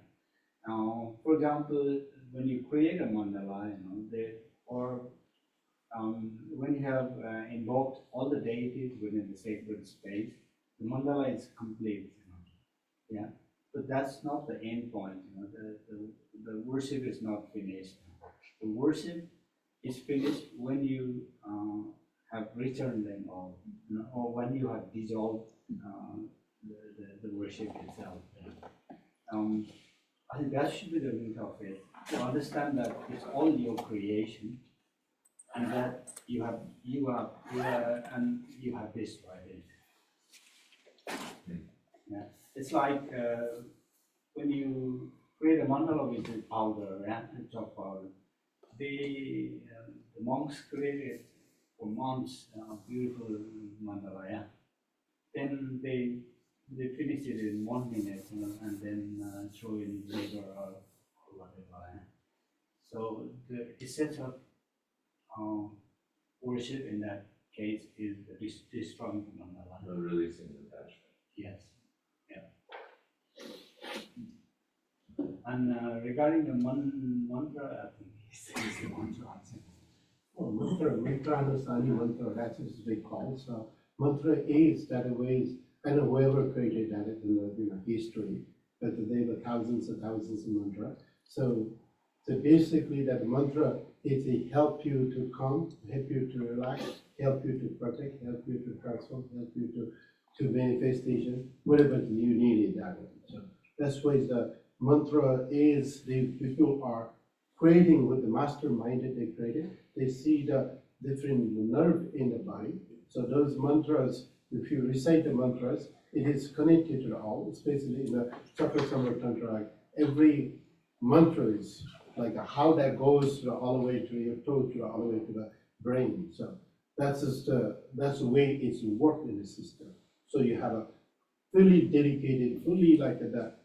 For example, when you create a mandala, when you have invoked all the deities within the sacred space, the mandala is complete. Yeah, but that's not the end point. The worship is not finished. The worship is finished when you have returned them all, or when you have dissolved the worship itself. I think that should be the root of it. To understand that it's all your creation, and that you have destroyed it. Yeah. It's like when you create a mandala with the powder, and chalk powder. The monks created for months beautiful mandala. Yeah. Then they finish it in 1 minute, and then throw in later or whatever. Yeah. So the essence of worship in that case is destroying the mandala. No releasing attachment. Yes. Yeah. And regarding the mantra, I think he's the one to answer. Well, mantra anusani mantra, that's what they call. So mantra is that ways, and whoever created that in the history, but there were thousands and thousands of mantra. So basically that mantra is to help you to come, help you to relax, help you to protect, help you to transform, help you to manifestation, whatever you needed that way. So that's why the mantra is, the people are creating with the mastermind that they created. They see the different nerve in the body. So those mantras, if you recite the mantras, it is connected to all, especially in the Chakra Samvara Tantra. Like every mantra is like how that goes all the way to your toe, all the way to the brain. So that's the way it's worked in the system. So you have a fully dedicated, fully like that,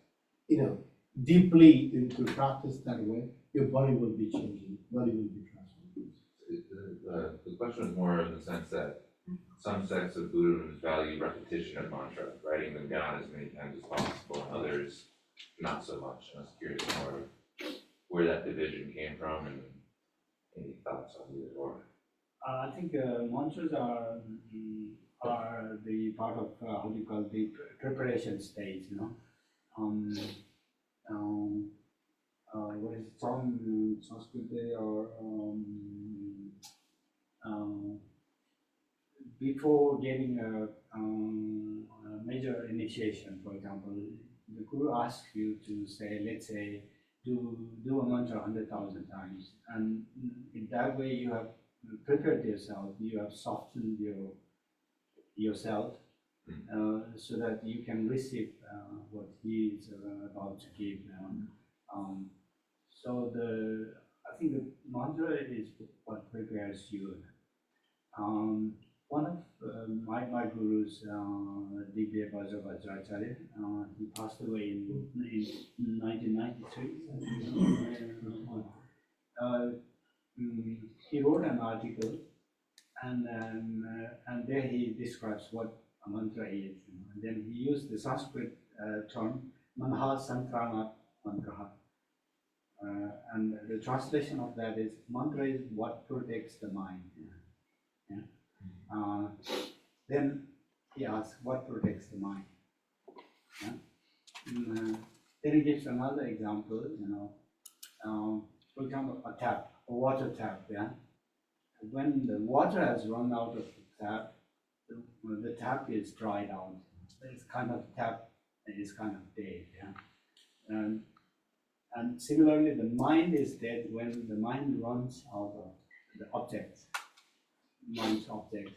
deeply into practice that way, your body will be changing, body will be transformed. The question is more in the sense that some sects of Buddhism value repetition of mantra, writing them down as many times as possible, and others not so much. I was curious more where that division came from and any thoughts on either or. I think mantras are the part of how do you call the preparation stage, you know. What is it, Sanskrit or before getting a major initiation, for example, the guru asks you to say, let's say, do a mantra 100,000 times, and in that way you have prepared yourself, you have softened yourself, so that you can receive what he is about to give. So I think the mantra is what prepares you. One of my gurus, Dr Vajrachasrya, he passed away in 1993. He wrote an article, and there he describes what a mantra is. And then he used the Sanskrit term manha santrana mantra. And the translation of that is mantra is what protects the mind. Then he asks, what protects the mind? Then he gives another example, for example, a water tap. When the water has run out of the tap, the tap is dried out. It's kind of tap is kind of dead. And similarly, the mind is dead when the mind runs out of the objects. Mind's objects.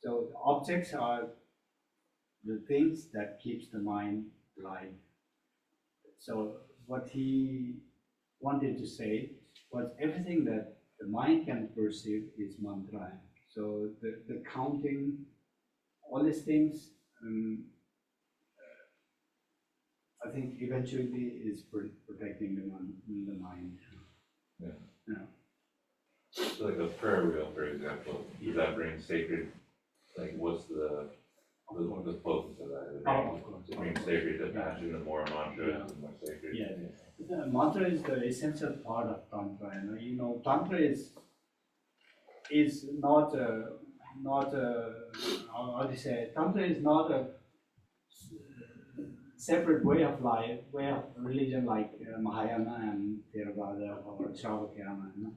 So the objects are the things that keeps the mind alive. So what he wanted to say was everything that the mind can perceive is mantra. So the counting, all these things, I think eventually is protecting the mind. Yeah. So like a prayer wheel, for example, does that bring sacred, like what's the focus of that? Of course. To bring sacred to passion, the more mantra, the more sacred. Yeah. The mantra is the essential part of Tantra. Tantra is not how do you say, Tantra is not a separate way of life, way of religion like Mahayana and Theravada or Shravakayana.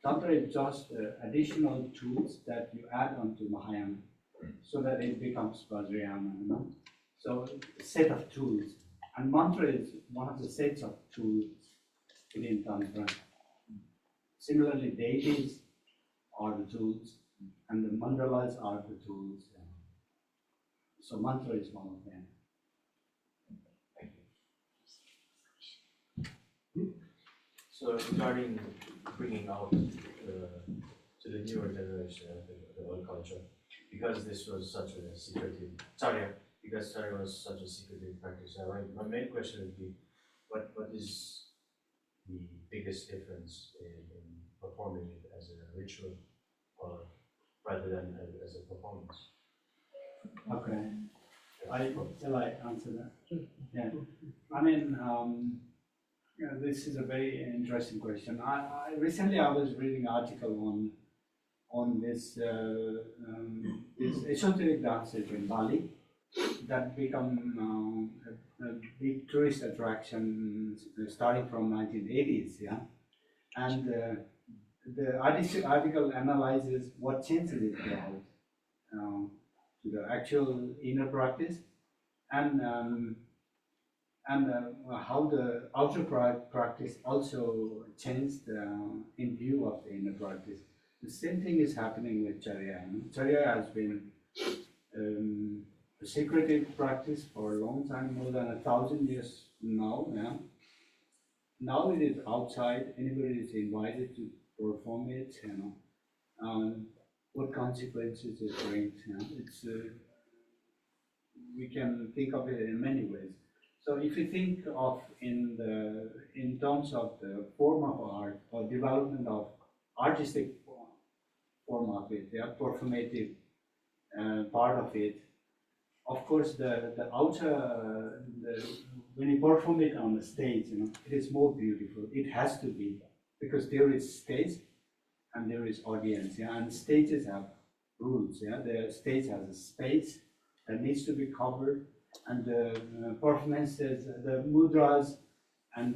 Tantra is just additional tools that you add onto Mahayana so that it becomes Vajrayana. So a set of tools. And mantra is one of the sets of tools within Tantra. Similarly, deities are the tools, and the mandalas are the tools. So mantra is one of them. So regarding bringing out to the newer generation the old culture, because this was such a secretive, because Charya was such a secretive practice. My main question would be, what is the biggest difference in performing it as a ritual or rather than as a performance? Okay. Shall I answer that? Yeah. I mean, this is a very interesting question. Recently I was reading an article on this esoteric dances in Bali that become a big tourist attraction starting from 1980s. And the article analyzes what changes it brought to the actual inner practice, and how the outer practice also changed in view of the inner practice. The same thing is happening with Charya. Charya has been a secretive practice for a long time, more than 1,000 years now. Now it is outside. Anybody is invited to perform it. What consequences it brings. It's we can think of it in many ways. So if you think of in terms of the form of art or development of artistic form of it, performative part of it. Of course, the outer, when you perform it on the stage, it is more beautiful. It has to be, because there is stage and there is audience, and stages have rules. The stage has a space that needs to be covered, and the performances, the mudras, and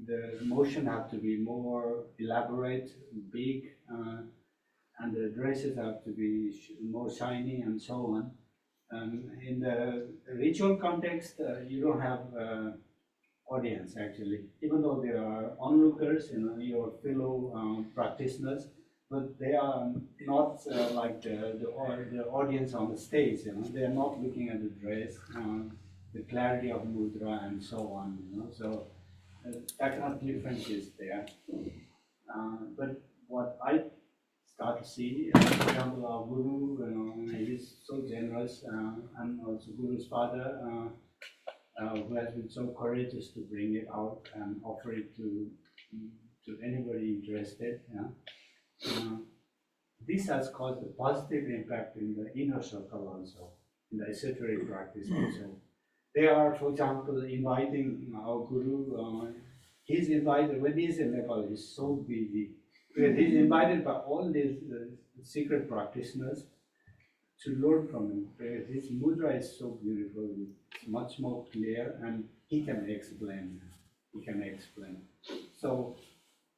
the motion have to be more elaborate, big, and the dresses have to be more shiny and so on. In the ritual context, you don't have audience actually, even though there are onlookers, your fellow practitioners, but they are not like the audience on the stage. They are not looking at the dress, the clarity of mudra, and so on. So that kind of difference is there. But what I start to see, for example, our Guru, he is so generous, and also Guru's father, who has been so courageous to bring it out and offer it to anybody interested. This has caused a positive impact in the inner circle also, in the esoteric practice also. They are, for example, inviting our Guru. He's invited, when he's in Nepal, he's so busy. He's invited by all these secret practitioners to learn from him. His mudra is so beautiful, it's much more clear, and he can explain. So,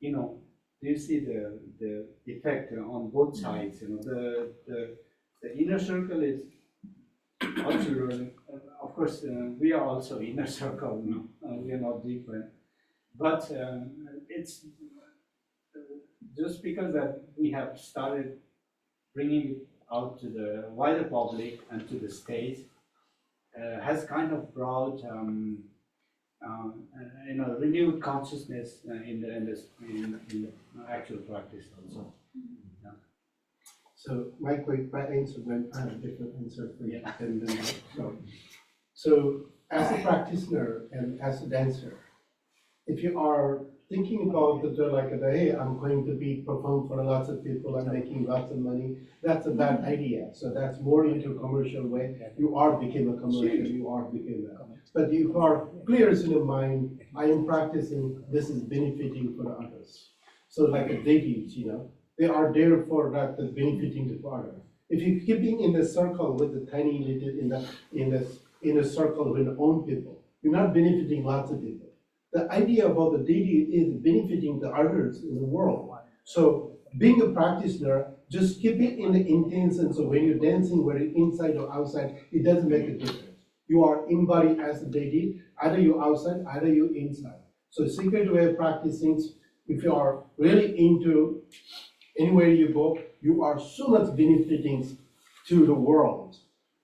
you see the effect on both sides. The inner circle is also learning. Of course, we are also inner circle. We are not different, but it's just because that we have started bringing it out to the wider public and to the stage, has kind of brought renewed consciousness in the actual practice also. Yeah. So my answer, I have a different answer for you. So as a practitioner and as a dancer, if you are thinking about hey, I'm going to be performed for lots of people, I'm making lots of money, that's a bad idea. So that's more into a commercial way. You are became a commercial, but you are clear in your mind, I am practicing, this is benefiting for others. So like a deities, they are there for that, benefiting to others. If you're keeping in the circle with the tiny little, in a circle with your own people, you're not benefiting lots of people. The idea about the deity is benefiting the others in the world. So being a practitioner, just keep it in the intention. So when you're dancing, whether inside or outside, it doesn't make a difference. You are embodied as a deity, either you're outside, either you're inside. So the secret way of practicing, if you are really into anywhere you go, you are so much benefiting to the world.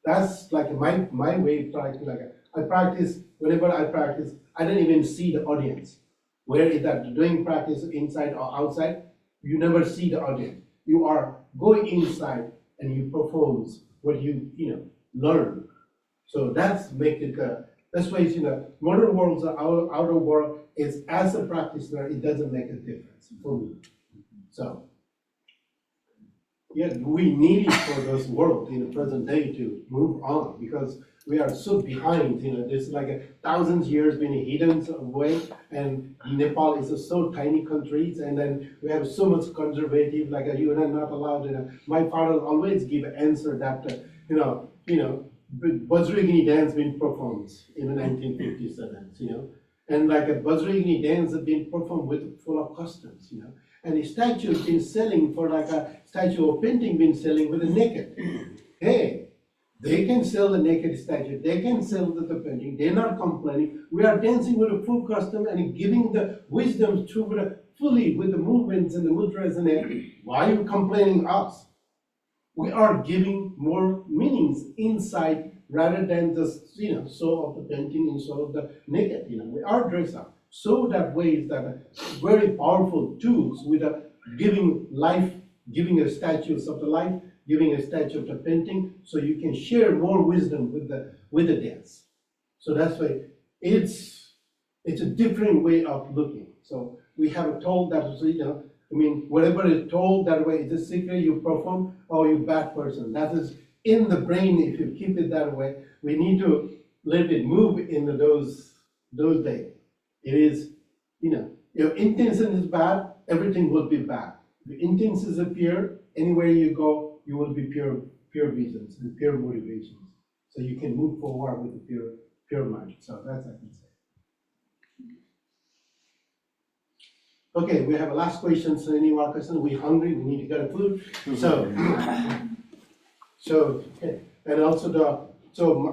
That's like my way of practicing. I practice, whenever I practice, I don't even see the audience. Where is that doing practice inside or outside? You never see the audience. You are going inside and you perform what you learn. So that's make it. That's why modern world, the outer world is as a practitioner, it doesn't make a difference for me. So yeah, we need it for this world in the present day to move on, because we are so behind. There's like 1,000 years been hidden away, and Nepal is a so tiny country, and then we have so much conservative, you are not allowed. My father always give an answer that Vajragini dance been performed in 1957, and like a Vajragini dance have been performed with full of customs, and a statue has been selling for like a statue or painting been selling with a naked. Hey, they can sell the naked statue, they can sell the painting, they're not complaining. We are dancing with a full custom and giving the wisdom fully with the movements and the mudras and everything. Why are you complaining us? We are giving more meanings inside rather than just, show of the painting and show of the naked. We are dressed up. So that way is that very powerful tools with giving life, giving a statue of the life, giving a statue of the painting, so you can share more wisdom with the dance. So that's why it's a different way of looking. So we have told that I mean, whatever is told that way, is a secret you perform, or you bad person. That is in the brain. If you keep it that way, we need to let it move into those days. It is, your intention is bad, everything will be bad. If your intentions are pure, anywhere you go, you will be pure visions and pure motivations. So you can move forward with a pure mind. So that's I can say. Okay, we have a last question. So any more questions? We're hungry. We need to get a food. So and also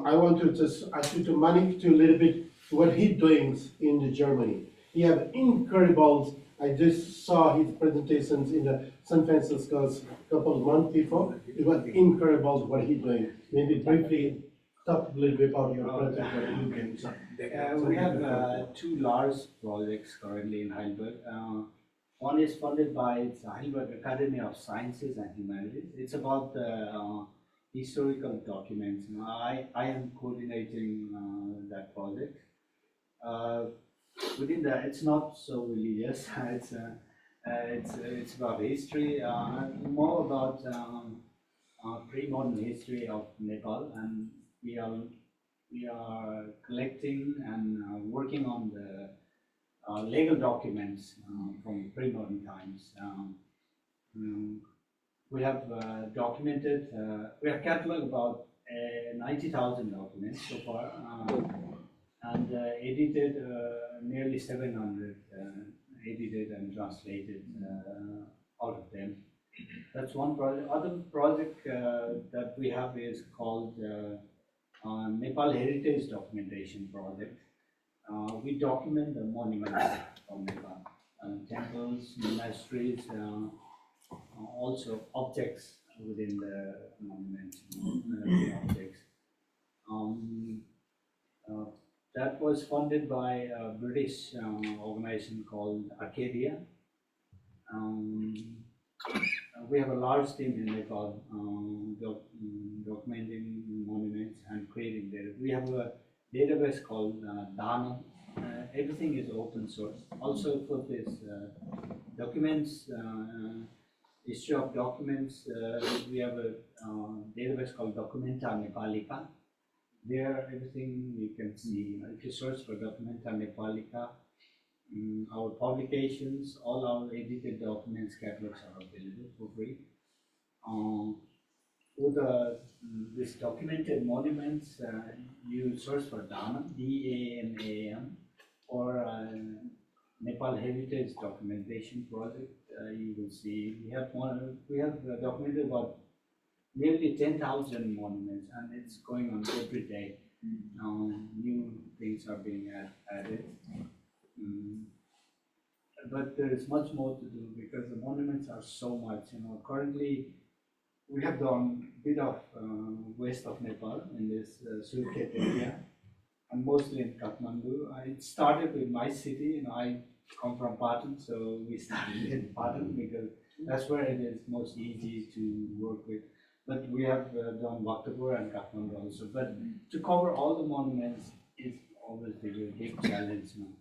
I want to just ask you to Manik to a little bit what he's doing in Germany. He have incredible. I just saw his presentations in the San Francisco a couple of months before. It was incredible what he's doing. Maybe briefly talk a little bit about your project, what you're doing. So, We have two large projects currently in Heidelberg. One is funded by the Heidelberg Academy of Sciences and Humanities. It's about the historical documents. I am coordinating that project. Within that, it's not so religious. It's about history, more about pre-modern history of Nepal, and we are collecting and working on the legal documents from pre-modern times. We have documented, we have cataloged about 90,000 documents so far, and edited nearly 700, edited and translated all of them. That's one project. Other project that we have is called Nepal Heritage Documentation Project. We document the monuments from Nepal, temples, monasteries, also objects within the monument, objects. That was funded by a British organization called Arcadia. We have a large team in Nepal documenting monuments and creating data. We have a database called Dana. Everything is open source. Also for this documents, history of documents, we have a database called Documenta Nepalica. There, everything you can see. If you search for Documenta Nepalica, our publications, all our edited documents catalogs are available for free. For this documented monuments, you search for DANAM, D-A-N-A-M, or Nepal Heritage Documentation Project. You will see we have documented about nearly 10,000 monuments, and it's going on every day. New things are being added. But there is much more to do because the monuments are so much. Currently we have done a bit of west of Nepal in this Surkhet area, and mostly in Kathmandu. It started with my city, and I come from Patan, so we started in Patan because that's where it is most easy to work with. But we have done Bhaktapur and Kathmandu also. But to cover all the monuments is obviously a big challenge now.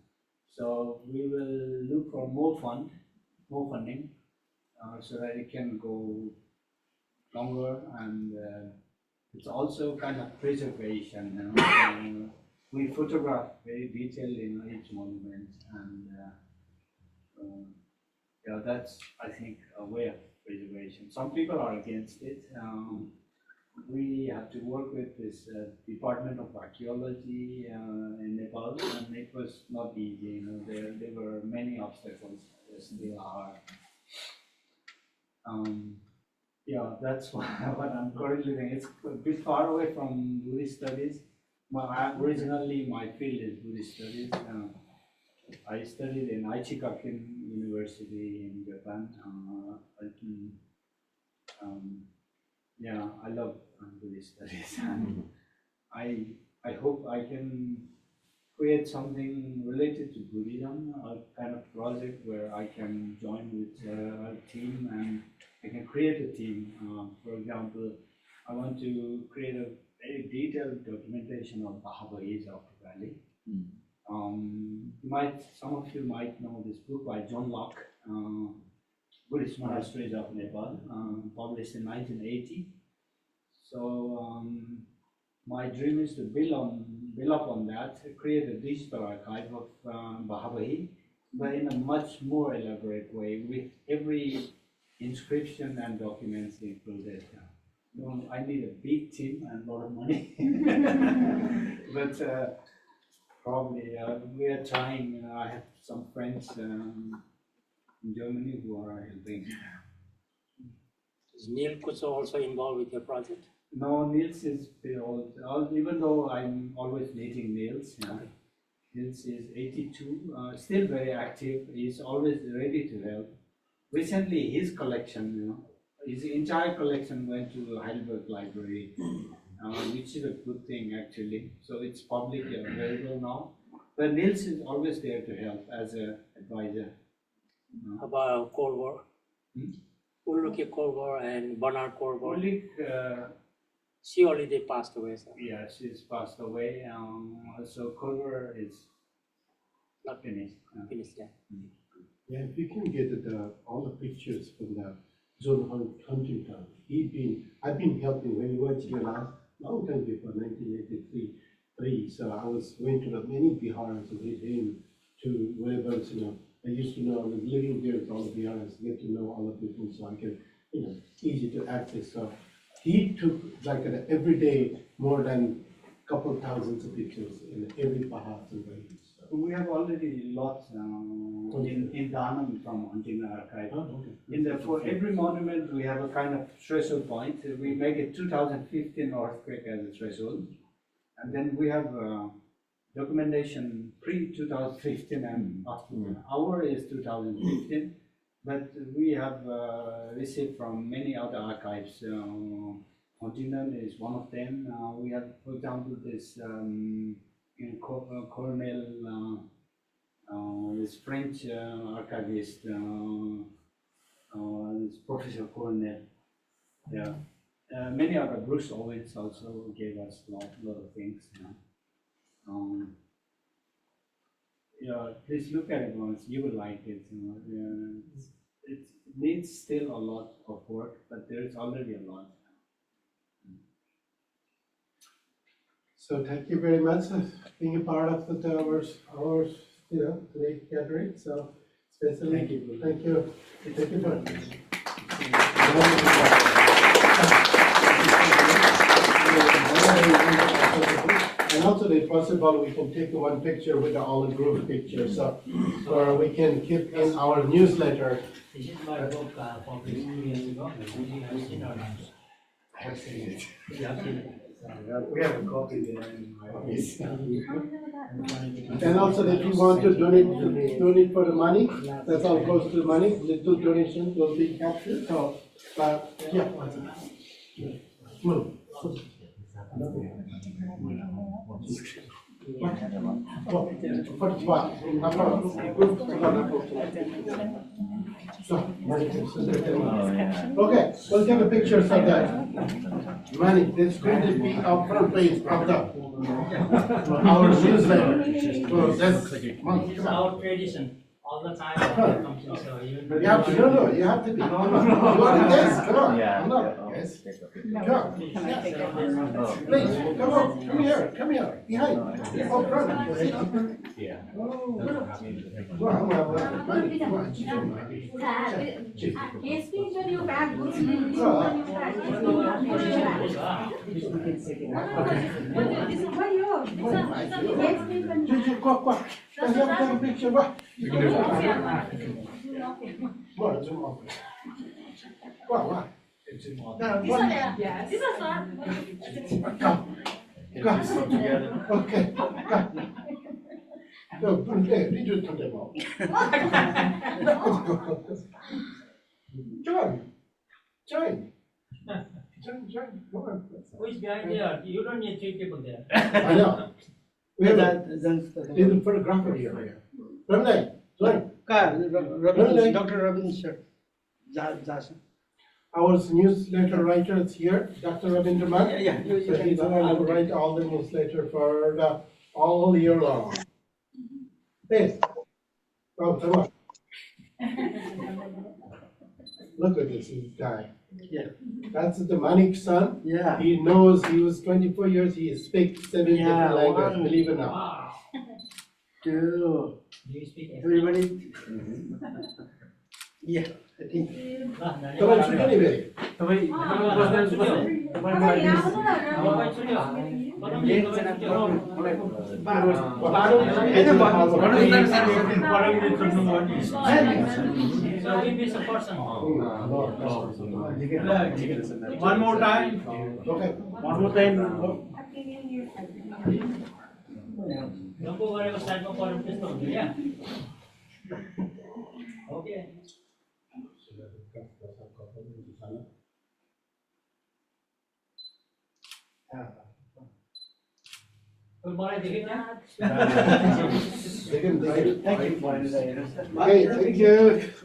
So we will look for more funding, so that it can go longer, and it's also kind of preservation. We photograph very detailed in each monument, and yeah, that's I think a way of preservation. Some people are against it. We have to work with this Department of Archaeology in Nepal, and it was not easy. There were many obstacles. There still are. Yeah, that's what I'm currently doing. It's a bit far away from Buddhist studies. Originally, my field is Buddhist studies. I studied in Ichikakin University in Japan. Yeah, I love Buddhist studies, and I hope I can create something related to Buddhism, a kind of project where I can join with a team, and I can create a team. For example, I want to create a very detailed documentation of the Hawaiis of the valley. Some of you might know this book by John Locke. Buddhist monasteries of Nepal, published in 1980. So my dream is to build up on that, create a digital archive of Bahavahi, but in a much more elaborate way, with every inscription and documents included. I need a big team and a lot of money, but probably we are trying. I have some friends in Germany who are helping. Is Neil Kucho also involved with your project? No, Niels is even though I'm always meeting Niels. Niels is 82, still very active. He's always ready to help. Recently, his collection, his entire collection went to Heidelberg Library, which is a good thing actually. So it's public available now. But Niels is always there to help as an advisor. How about Cold War? Ulrike Cold War and Bernard Cold War. She already passed away. So. Yeah, she's passed away. So Cold War is not finished. Finished, yeah. Yeah, if you can get all the pictures from the John Huntington. I've been helping when he was here long time before 1983. So I was going to the many Bihars with him to wherever, I used to know, I was living there with all the Bihars, get to know all the people so I can, easy to access. So he took like every day more than a couple thousands of pictures in every Bahar and Bahis. We have already lots in Dhanam from Hunting Archive. For every monument, we have a kind of threshold point. We make it 2015 earthquake as a threshold. And then we have documentation pre-2015 and after. Our is 2015, but we have received from many other archives. Huntington is one of them. We have, for example, this Cornell, this French archivist, this Professor Cornell. Yeah, many other. Bruce Owens also gave us a lot of things. Yeah, please look at it once. You will like it. It needs still a lot of work, but there is already a lot. So thank you very much for being a part of our today gathering. So especially thank you for and also if possible we can take one picture with all the group pictures so or we can keep in our newsletter. This is my book published 2 years ago. You have seen or not? I have seen it. You have seen it. We have a copy there in my office. And also if you want to donate for the money, that's all goes to the money, little donations will be captured. So yeah. Move. Okay, we'll take a picture of that. Money, this is going to be our front page of our newsletter. So It's our tradition. All the time, so you have to, you have to be. Come on, yes, come on. Yeah. Come on, yes. Come on. Please, come here, behind. Oh, front. Yeah. Okay. No, put it there. You just put them out. Join. Come on. who is behind there? You don't need 3 people there. I know. We have a photographer here. Ramnay, join. Dr. Ravin sir. Our newsletter writer is here, Dr. Ravindra. Yeah. So he's going to write all the newsletter for all year long. Please. Come on. Look at this guy. Yeah. That's the Manik son. Yeah. He knows, he was 24 years, he speaks 7 Yeah, different languages, one. believe it or not. Wow. Two. Do you speak everybody? Yeah, I think. Come suka ni beri. One more time. Okay. One more time. Okay. They can. Okay, thank you.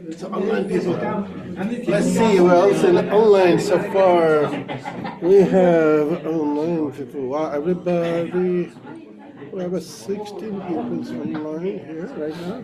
It's online people. Let's see who else in online so far. We have online people. Wow, everybody. We have 16 people online here right now.